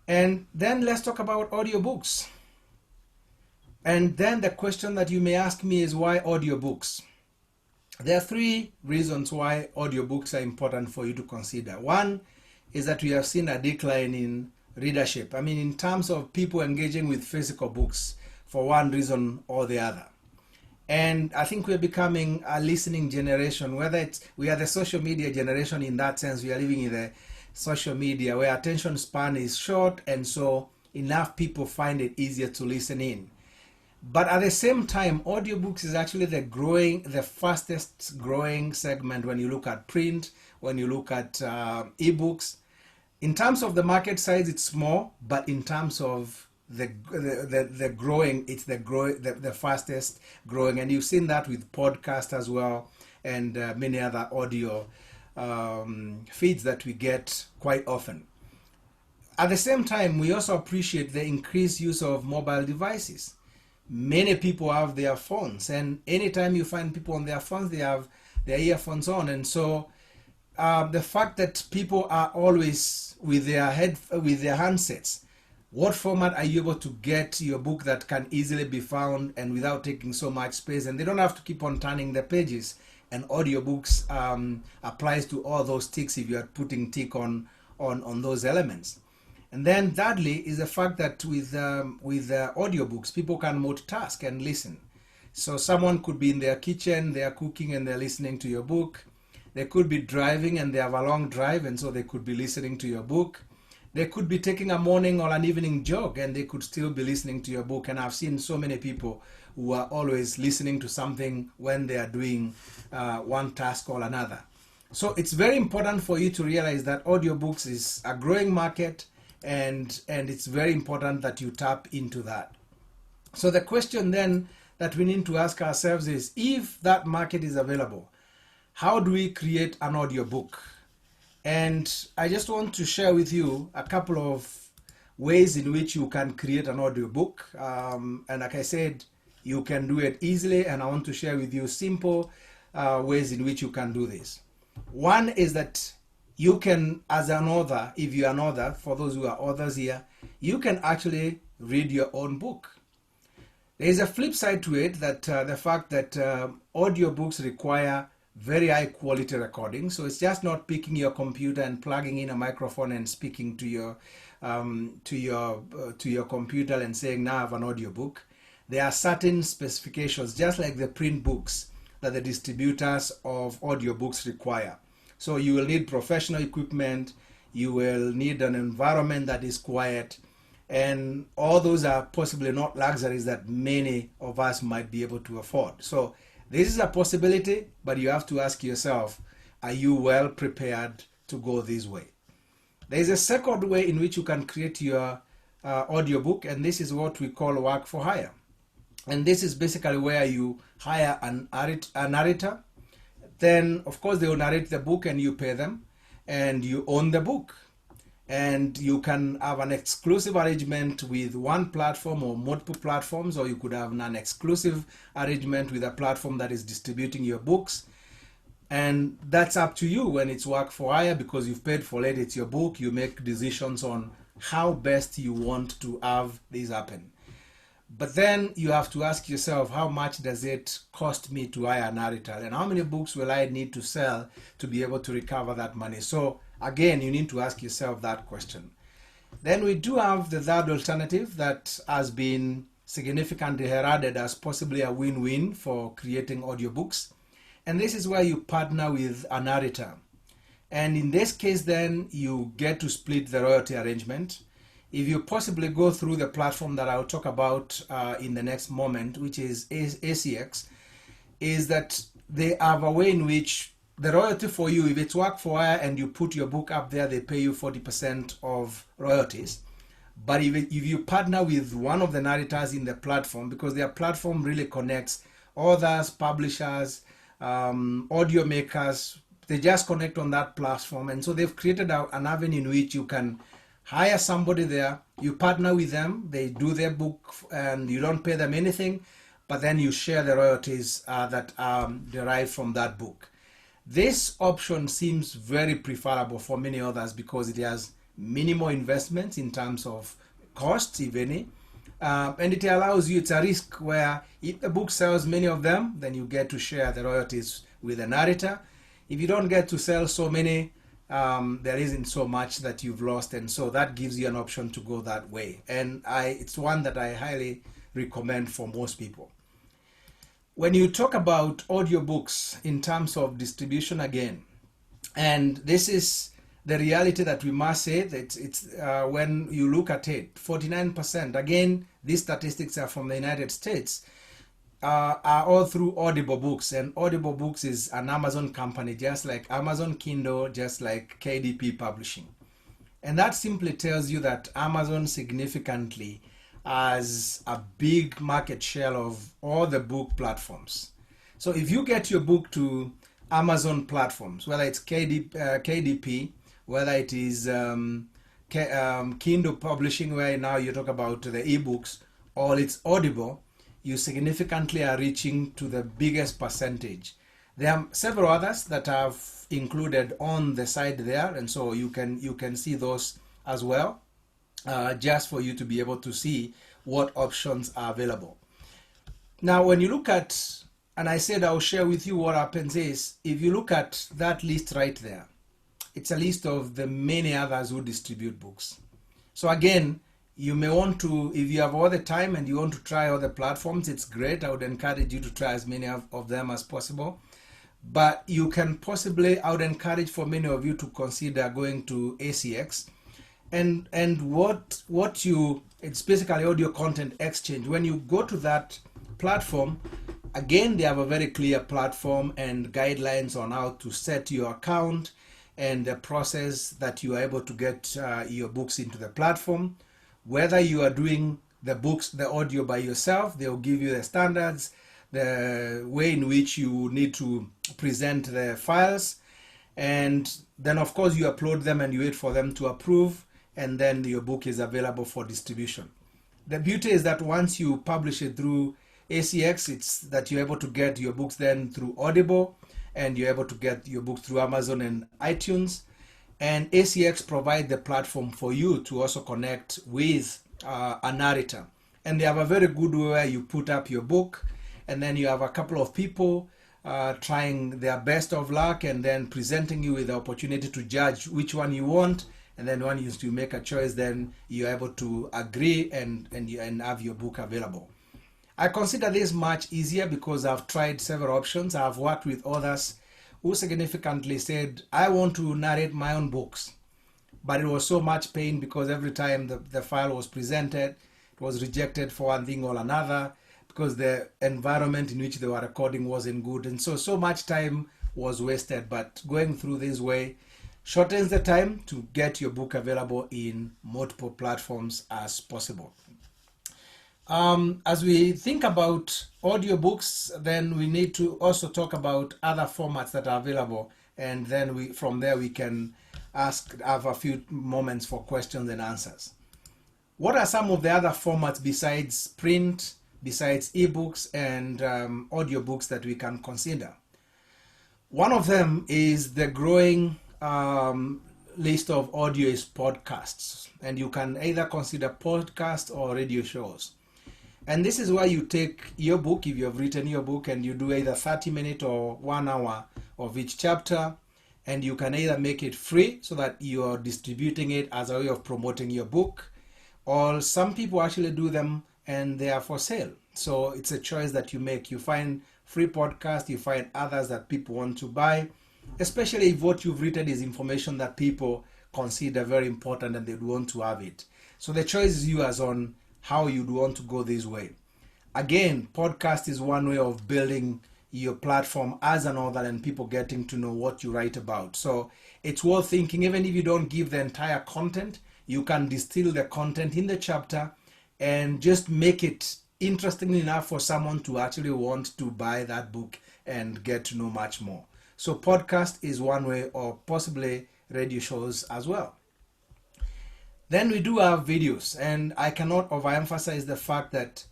And then let's talk about audiobooks. And then the question that you may ask me is, why audiobooks? There are three reasons why audiobooks are important for you to consider. One is that we have seen a decline in readership. I mean, in terms of people engaging with physical books for one reason or the other. And I think we're becoming a listening generation, we are the social media generation in that sense. We are living in the social media where attention span is short, and so enough people find it easier to listen in. But at the same time, audiobooks is actually the fastest growing segment when you look at print, when you look at ebooks. In terms of the market size, it's small, but in terms of the growing, it's the fastest growing, and you've seen that with podcast as well, and many other audio feeds that we get quite often. At the same time, we also appreciate the increased use of mobile devices. Many people have their phones, and anytime you find people on their phones, they have their earphones on. And so the fact that people are always with their handsets, what format are you able to get your book that can easily be found and without taking so much space, and they don't have to keep on turning the pages? And audiobooks applies to all those ticks if you are putting tick on those elements. And then thirdly is the fact that with audiobooks, people can multitask and listen. So someone could be in their kitchen, they are cooking and they're listening to your book. They could be driving and they have a long drive, and so they could be listening to your book. They could be taking a morning or an evening jog and they could still be listening to your book. And I've seen so many people who are always listening to something when they are doing one task or another. So it's very important for you to realize that audiobooks is a growing market, and it's very important that you tap into that. So the question then that we need to ask ourselves is, if that market is available, how do we create an audiobook? And I just want to share with you a couple of ways in which you can create an audiobook. And like I said, you can do it easily, and I want to share with you simple ways in which you can do this. One is that you can, as an author, if you're an author, for those who are authors here, you can actually read your own book. There is a flip side to it, that the fact that audiobooks require very high quality recording. So it's just not picking your computer and plugging in a microphone and speaking to your computer and saying, now I have an audiobook. There are certain specifications, just like the print books, that the distributors of audiobooks require. So you will need professional equipment, you will need an environment that is quiet, and all those are possibly not luxuries that many of us might be able to afford. So this is a possibility, but you have to ask yourself, are you well prepared to go this way? There is a second way in which you can create your audiobook, and this is what we call work for hire. And this is basically where you hire a narrator. Then, of course, they will narrate the book and you pay them, and you own the book. And you can have an exclusive arrangement with one platform or multiple platforms, or you could have an exclusive arrangement with a platform that is distributing your books. And that's up to you when it's work for hire, because you've paid for it, it's your book, you make decisions on how best you want to have this happen. But then you have to ask yourself, how much does it cost me to hire a narrator? And how many books will I need to sell to be able to recover that money? So again, you need to ask yourself that question. Then we do have the third alternative that has been significantly heralded as possibly a win-win for creating audiobooks. And this is where you partner with a narrator. And in this case, then you get to split the royalty arrangement. If you possibly go through the platform that I'll talk about in the next moment, which is ACX, is that they have a way in which the royalty for you, if it's work for hire and you put your book up there, they pay you 40% of royalties. But if you partner with one of the narrators in the platform, because their platform really connects authors, publishers, audio makers, they just connect on that platform. And so they've created an avenue in which you can hire somebody there, you partner with them, they do their book, and you don't pay them anything, but then you share the royalties that are derived from that book. This option seems very preferable for many others because it has minimal investments in terms of costs, if any, and it allows you, it's a risk where if the book sells many of them, then you get to share the royalties with the narrator. If you don't get to sell so many, there isn't so much that you've lost, and so that gives you an option to go that way. And it's one that I highly recommend for most people. When you talk about audiobooks in terms of distribution again, and this is the reality that we must say, that it's when you look at it, 49%, again, these statistics are from the United States, are all through Audible Books. And Audible Books is an Amazon company, just like Amazon Kindle, just like KDP Publishing. And that simply tells you that Amazon significantly has a big market share of all the book platforms. So if you get your book to Amazon platforms, whether it's KDP, whether it is Kindle Publishing, where now you talk about the eBooks, or it's Audible, you significantly are reaching to the biggest percentage. There are several others that have included on the side there, and so you can see those as well, just for you to be able to see what options are available. Now, when you look at, and I said I'll share with you what happens is, if you look at that list right there, it's a list of the many others who distribute books. So again, you may want to, if you have all the time and you want to try all the platforms, it's great. I would encourage you to try as many of them as possible. But you can possibly, I would encourage for many of you to consider going to ACX. And what you, it's basically audio content exchange. When you go to that platform, again, they have a very clear platform and guidelines on how to set your account and the process that you are able to get your books into the platform. Whether you are doing the books, the audio by yourself, they'll give you the standards, the way in which you need to present the files, and then of course you upload them and you wait for them to approve, and then your book is available for distribution. The beauty is that once you publish it through ACX, it's that you're able to get your books then through Audible, and you're able to get your books through Amazon and iTunes. And ACX provide the platform for you to also connect with a narrator. And they have a very good way where you put up your book, and then you have a couple of people trying their best of luck and then presenting you with the opportunity to judge which one you want. And then when you make a choice, then you're able to agree and have your book available. I consider this much easier because I've tried several options. I've worked with others who significantly said, I want to narrate my own books. But it was so much pain because every time the file was presented, it was rejected for one thing or another because the environment in which they were recording wasn't good. And so much time was wasted. But going through this way shortens the time to get your book available in multiple platforms as possible. As we think about audiobooks, then we need to also talk about other formats that are available, and then from there we can have a few moments for questions and answers. What are some of the other formats besides print, besides ebooks and audiobooks that we can consider? One of them is the growing list of audio is podcasts, and you can either consider podcasts or radio shows. And this is where you take your book, if you have written your book, and you do either 30-minute or 1 hour of each chapter, and you can either make it free so that you are distributing it as a way of promoting your book, or some people actually do them and they are for sale. So it's a choice that you make. You find free podcasts, you find others that people want to buy, especially if what you've written is information that people consider very important and they'd want to have it. So the choice is yours on how you'd want to go this way. Again, podcast is one way of building your platform as an author and people getting to know what you write about. So it's worth thinking, even if you don't give the entire content, you can distill the content in the chapter and just make it interesting enough for someone to actually want to buy that book and get to know much more. So podcast is one way, or possibly radio shows as well. Then we do have videos, and I cannot overemphasize the fact that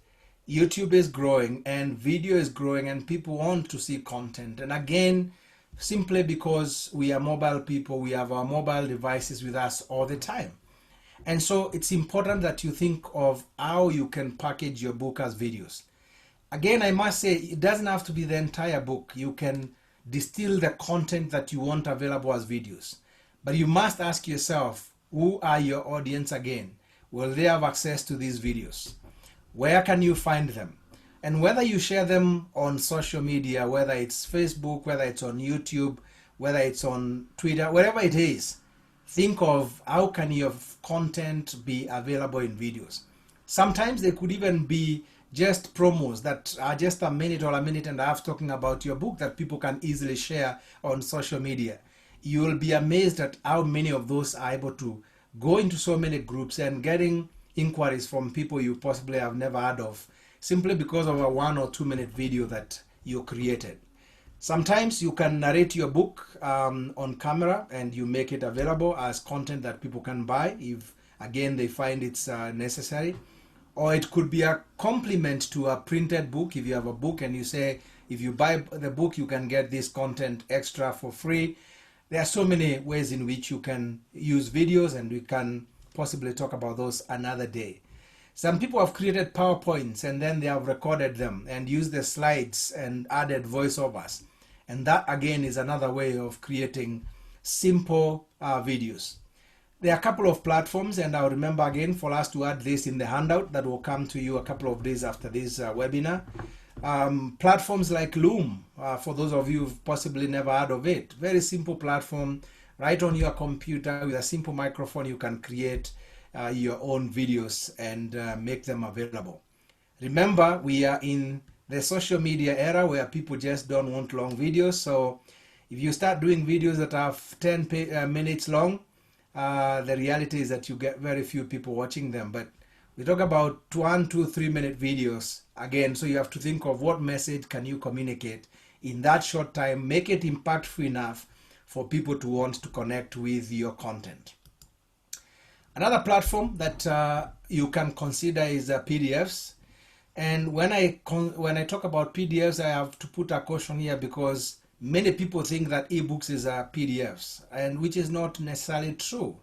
YouTube is growing and video is growing and people want to see content. And again, simply because we are mobile people, we have our mobile devices with us all the time. And so it's important that you think of how you can package your book as videos. Again, I must say, it doesn't have to be the entire book. You can distill the content that you want available as videos. But you must ask yourself, who are your audience again? Will they have access to these videos? Where can you find them? And whether you share them on social media, whether it's Facebook, whether it's on YouTube, whether it's on Twitter, wherever it is, think of how can your content be available in videos. Sometimes they could even be just promos that are just a minute or a minute and a half talking about your book that people can easily share on social media. You will be amazed at how many of those are able to go into so many groups and getting inquiries from people you possibly have never heard of, simply because of a 1 or 2 minute video that you created. Sometimes you can narrate your book on camera and you make it available as content that people can buy if, again, they find it's necessary. Or it could be a complement to a printed book. If you have a book and you say, if you buy the book, you can get this content extra for free. There are so many ways in which you can use videos, and we can possibly talk about those another day. Some people have created PowerPoints and then they have recorded them and used the slides and added voiceovers. And that again is another way of creating simple videos. There are a couple of platforms, and I'll remember again for us to add this in the handout that will come to you a couple of days after this webinar. Platforms like Loom, for those of you who've possibly never heard of it. Very simple platform, right on your computer with a simple microphone. You can create your own videos and make them available. Remember, we are in the social media era where people just don't want long videos. So if you start doing videos that are 10 minutes long, the reality is that you get very few people watching them. But we talk about 1, 2, 3 minute videos again. So you have to think of what message can you communicate in that short time, make it impactful enough for people to want to connect with your content. Another platform that you can consider is PDFs. And when I talk about PDFs, I have to put a caution here because many people think that eBooks is PDFs, and which is not necessarily true.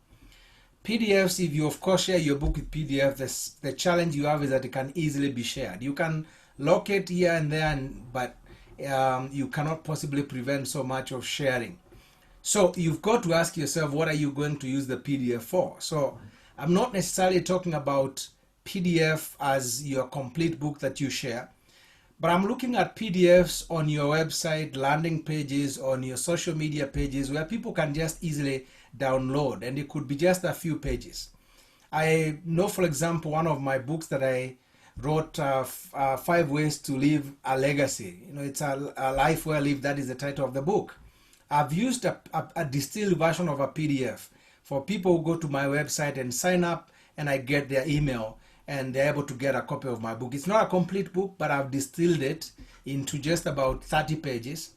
PDFs, if you of course share your book with PDF, the challenge you have is that it can easily be shared. You can locate here and there, but you cannot possibly prevent so much of sharing. So you've got to ask yourself, what are you going to use the PDF for? So I'm not necessarily talking about PDF as your complete book that you share, but I'm looking at PDFs on your website, landing pages, on your social media pages where people can just easily download, and it could be just a few pages. I know, for example, one of my books that I wrote, 5 Ways to Live a Legacy. It's a life well lived. That is the title of the book. I've used a distilled version of a PDF for people who go to my website and sign up, and I get their email and they're able to get a copy of my book. It's not a complete book, but I've distilled it into just about 30 pages.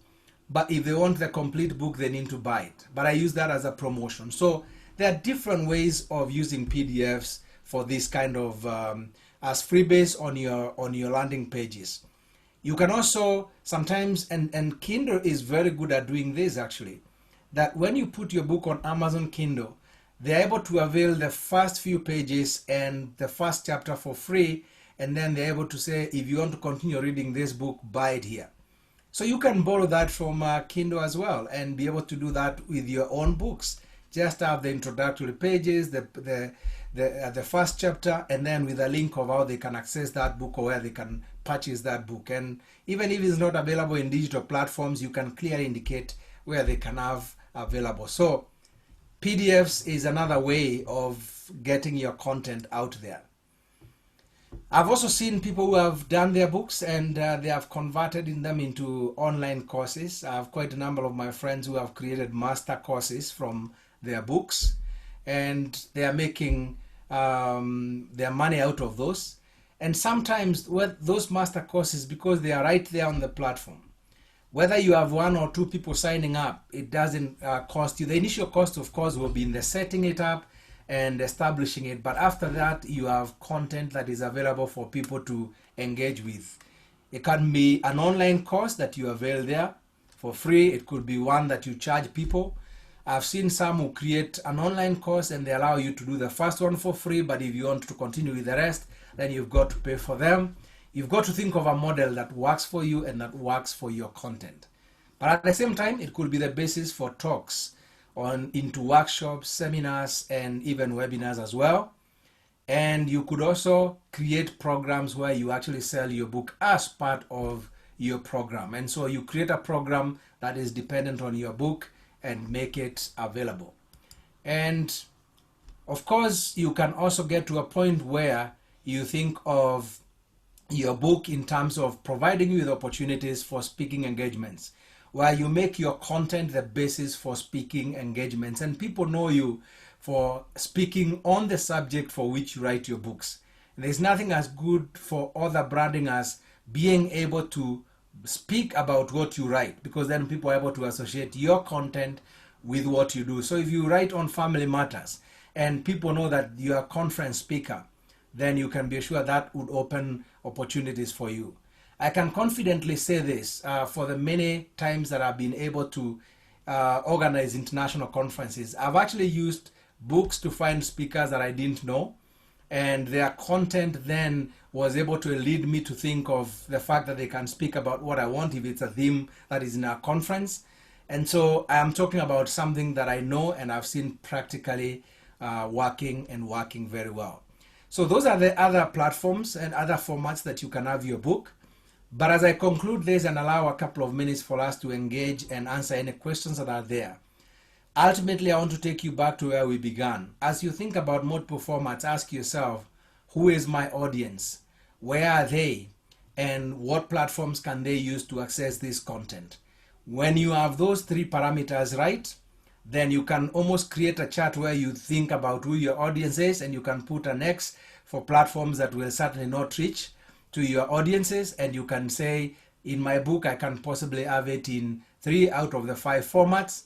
But if they want the complete book, they need to buy it. But I use that as a promotion. So there are different ways of using PDFs for this kind of as freebase on your landing pages. You can also sometimes, and Kindle is very good at doing this actually, that when you put your book on Amazon Kindle, they're able to avail the first few pages and the first chapter for free, and then they're able to say, if you want to continue reading this book, buy it here. So you can borrow that from Kindle as well and be able to do that with your own books. Just have the introductory pages, the first chapter, and then with a link of how they can access that book or where they can purchase that book. And even if it's not available in digital platforms, you can clearly indicate where they can have available. So PDFs is another way of getting your content out there. I've also seen people who have done their books and they have converted them into online courses. I have quite a number of my friends who have created master courses from their books, and they are making their money out of those. And sometimes with those master courses, because they are right there on the platform, whether you have one or two people signing up, it doesn't cost you. The initial cost, of course, will be in the setting it up and establishing it, but after that you have content that is available for people to engage with. It can be an online course that you avail there for free. It could be one that you charge people. I've seen some who create an online course and they allow you to do the first one for free, but if you want to continue with the rest, then you've got to pay for them. You've got to think of a model that works for you and that works for your content. But at the same time, it could be the basis for talks into workshops, seminars, and even webinars as well. And you could also create programs where you actually sell your book as part of your program. And so you create a program that is dependent on your book and make it available. And of course, you can also get to a point where you think of your book in terms of providing you with opportunities for speaking engagements, where you make your content the basis for speaking engagements, and people know you for speaking on the subject for which you write your books. And there's nothing as good for other branding as being able to speak about what you write, because then people are able to associate your content with what you do. So if you write on family matters and people know that you're a conference speaker, then you can be sure that would open opportunities for you. I can confidently say this for the many times that I've been able to organize international conferences. I've actually used books to find speakers that I didn't know, and their content then was able to lead me to think of the fact that they can speak about what I want if it's a theme that is in our conference. And so I'm talking about something that I know and I've seen practically working very well. So those are the other platforms and other formats that you can have your book. But as I conclude this and allow a couple of minutes for us to engage and answer any questions that are there, ultimately I want to take you back to where we began. As you think about multiple formats, ask yourself, who is my audience? Where are they? And what platforms can they use to access this content? When you have those three parameters right, then you can almost create a chart where you think about who your audience is, and you can put an X for platforms that will certainly not reach to your audiences, and you can say, in my book I can possibly have it in 3 out of the 5 formats.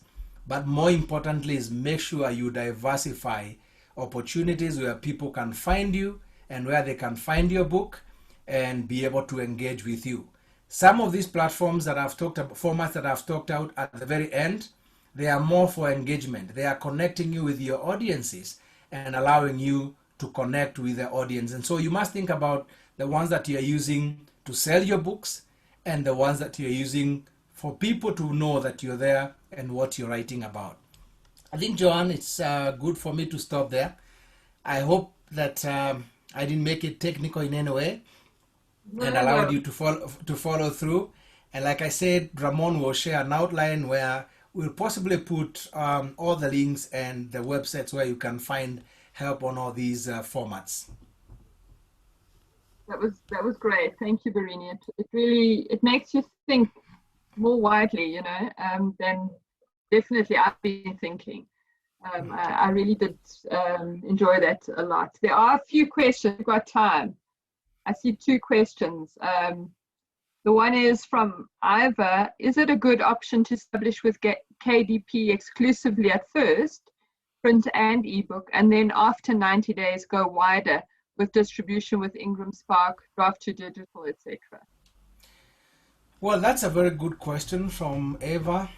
But more importantly is make sure you diversify opportunities where people can find you and where they can find your book and be able to engage with you. Some of these platforms that I've talked about, formats that I've talked out at the very end, they are more for engagement. They are connecting you with your audiences and allowing you to connect with the audience. And so you must think about the ones that you're using to sell your books and the ones that you're using for people to know that you're there and what you're writing about. I think, Joanne, it's good for me to stop there. I hope that I didn't make it technical in any way and allowed you to follow through. And like I said, Ramon will share an outline where we'll possibly put all the links and the websites where you can find help on all these formats. That was great. Thank you, Barine. It really makes you think more widely, than definitely I've been thinking. I really did enjoy that a lot. There are a few questions. We've got time. I see 2 questions. The one is from Ivor. Is it a good option to establish with KDP exclusively at first, print and ebook, and then after 90 days go wider with distribution with Ingram Spark, draft to digital, etc.? Well, that's a very good question from Eva,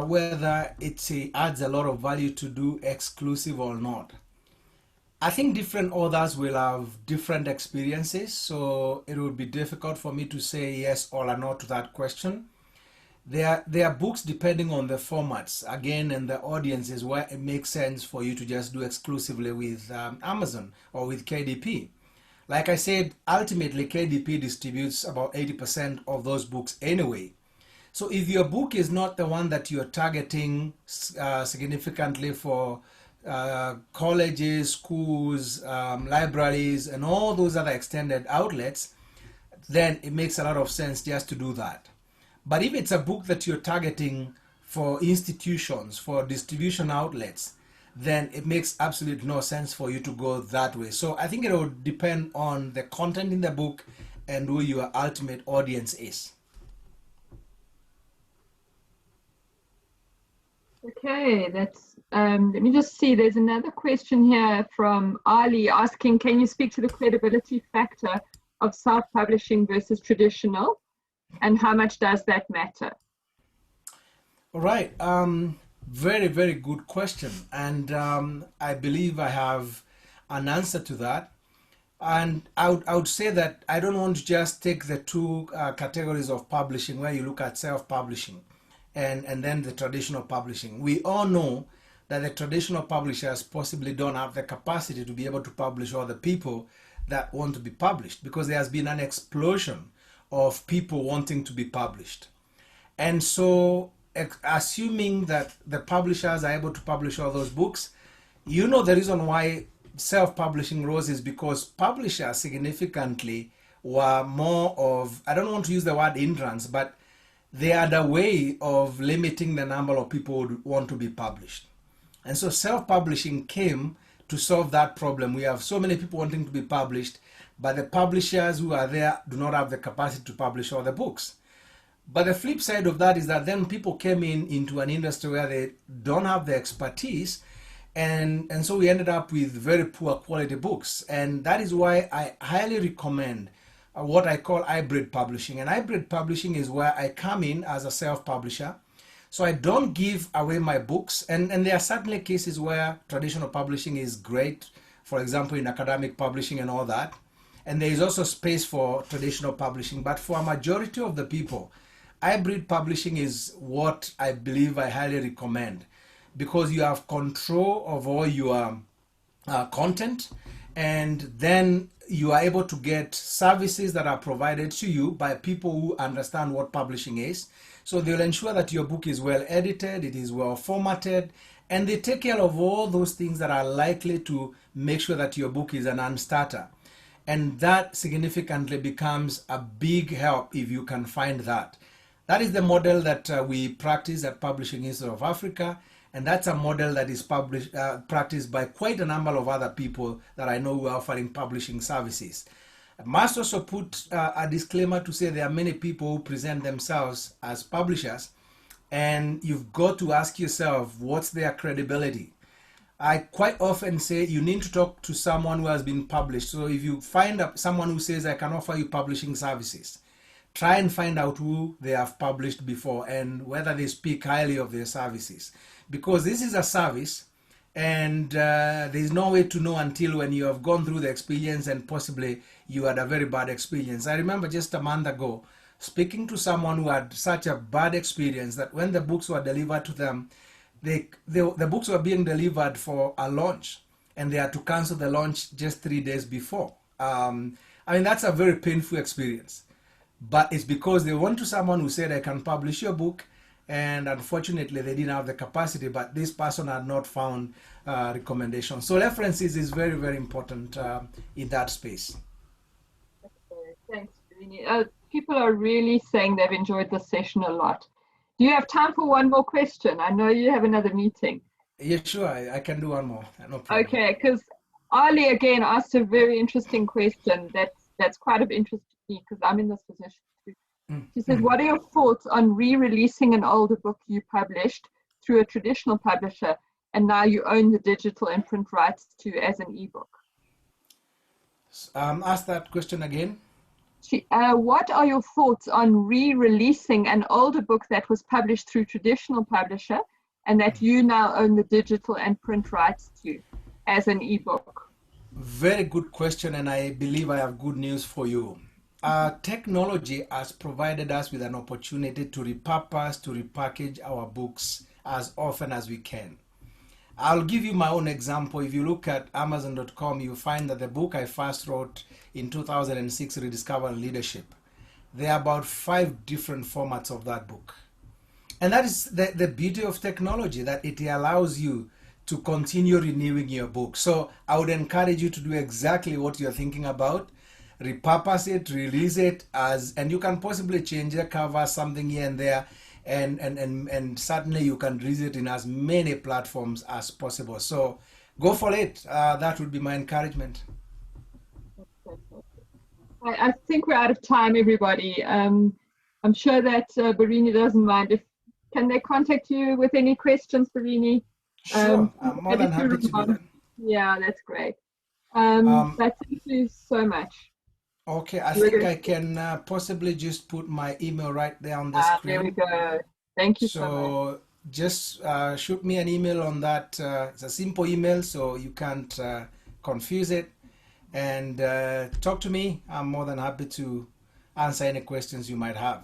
whether it adds a lot of value to do exclusive or not. I think different authors will have different experiences, so it would be difficult for me to say yes or no to that question. There are books depending on the formats, again, and the audiences where it makes sense for you to just do exclusively with Amazon or with KDP. Like I said, ultimately KDP distributes about 80% of those books anyway. So if your book is not the one that you're targeting significantly for colleges, schools, libraries, and all those other extended outlets, then it makes a lot of sense just to do that. But if it's a book that you're targeting for institutions, for distribution outlets, then it makes absolutely no sense for you to go that way. So I think it will depend on the content in the book and who your ultimate audience is. Okay, that's let me just see. There's another question here from Ali asking, can you speak to the credibility factor of self-publishing versus traditional, and how much does that matter? All right. Very, very good question. And I believe I have an answer to that. And I would say that I don't want to just take the two categories of publishing where you look at self-publishing and then the traditional publishing. We all know that the traditional publishers possibly don't have the capacity to be able to publish all the people that want to be published, because there has been an explosion of people wanting to be published. And so, assuming that the publishers are able to publish all those books, the reason why self-publishing rose is because publishers significantly were more of, I don't want to use the word hindrance, but they had a way of limiting the number of people who want to be published. And so self-publishing came to solve that problem. We have so many people wanting to be published, but the publishers who are there do not have the capacity to publish all the books. But the flip side of that is that then people came into an industry where they don't have the expertise, and so we ended up with very poor quality books. And that is why I highly recommend what I call hybrid publishing. And hybrid publishing is where I come in as a self-publisher. So I don't give away my books. And there are certainly cases where traditional publishing is great, for example, in academic publishing and all that. And there is also space for traditional publishing. But for a majority of the people, hybrid publishing is what I believe I highly recommend, because you have control of all your content, and then you are able to get services that are provided to you by people who understand what publishing is. So they'll ensure that your book is well edited, it is well formatted, and they take care of all those things that are likely to make sure that your book is a non-starter. And that significantly becomes a big help if you can find that. That is the model that we practice at Publishing Institute of Africa, and that's a model that is practiced by quite a number of other people that I know who are offering publishing services. I must also put a disclaimer to say there are many people who present themselves as publishers, and you've got to ask yourself, what's their credibility? I quite often say you need to talk to someone who has been published. So if you find someone who says, I can offer you publishing services, try and find out who they have published before and whether they speak highly of their services. Because this is a service, and there's no way to know until when you have gone through the experience, and possibly you had a very bad experience. I remember just a month ago speaking to someone who had such a bad experience that when the books were delivered to them, the books were being delivered for a launch, and they had to cancel the launch just 3 days before. That's a very painful experience. But it's because they went to someone who said, I can publish your book, and unfortunately they didn't have the capacity, but this person had not found recommendations. So references is very, very important in that space. Okay, thanks, Kirimi. People are really saying they've enjoyed this session a lot. Do you have time for one more question? I know you have another meeting. Yeah, sure, I can do one more. No problem. Okay, because Ali again asked a very interesting question that's quite of interest to me, because I'm in this position too. She says, what are your thoughts on re-releasing an older book you published through a traditional publisher, and now you own the digital imprint rights to as an ebook? Ask that question again. What are your thoughts on re-releasing an older book that was published through traditional publisher and that you now own the digital and print rights to as an ebook? Very good question, and I believe I have good news for you. Technology has provided us with an opportunity to repurpose, to repackage our books as often as we can. I'll give you my own example. If you look at Amazon.com, you find that the book I first wrote in 2006, Rediscover Leadership, there are about 5 different formats of that book. And that is the beauty of technology, that it allows you to continue renewing your book. So I would encourage you to do exactly what you're thinking about. Repurpose it, release it, and you can possibly change the cover, something here and there, and certainly you can release it in as many platforms as possible. So go for it. That would be my encouragement. I think we're out of time, everybody. I'm sure that Barine doesn't mind. Can they contact you with any questions, Barine? Sure, I'm more than happy to do that. Yeah, that's great. But thank you so much. Okay, I think I can possibly just put my email right there on the screen. There we go. Thank you so much. So just shoot me an email on that. It's a simple email, so you can't confuse it. And talk to me. I'm more than happy to answer any questions you might have.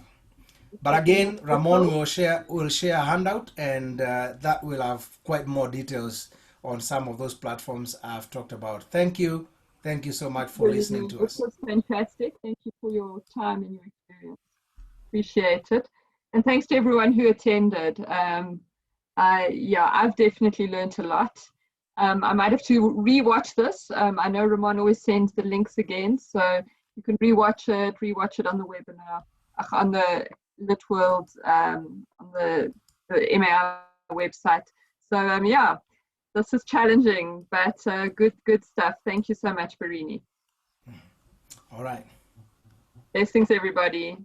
But again, Ramon will share a handout, and that will have quite more details on some of those platforms I've talked about. Thank you. Thank you so much for listening to us. This was fantastic. Thank you for your time and your experience. Appreciate it. And thanks to everyone who attended. I've definitely learned a lot. I might have to rewatch this. I know Ramon always sends the links again, so you can rewatch it on the webinar, on the LitWorld, on the MAI website. So this is challenging, but good stuff. Thank you so much, Barine. All right. Blessings, everybody.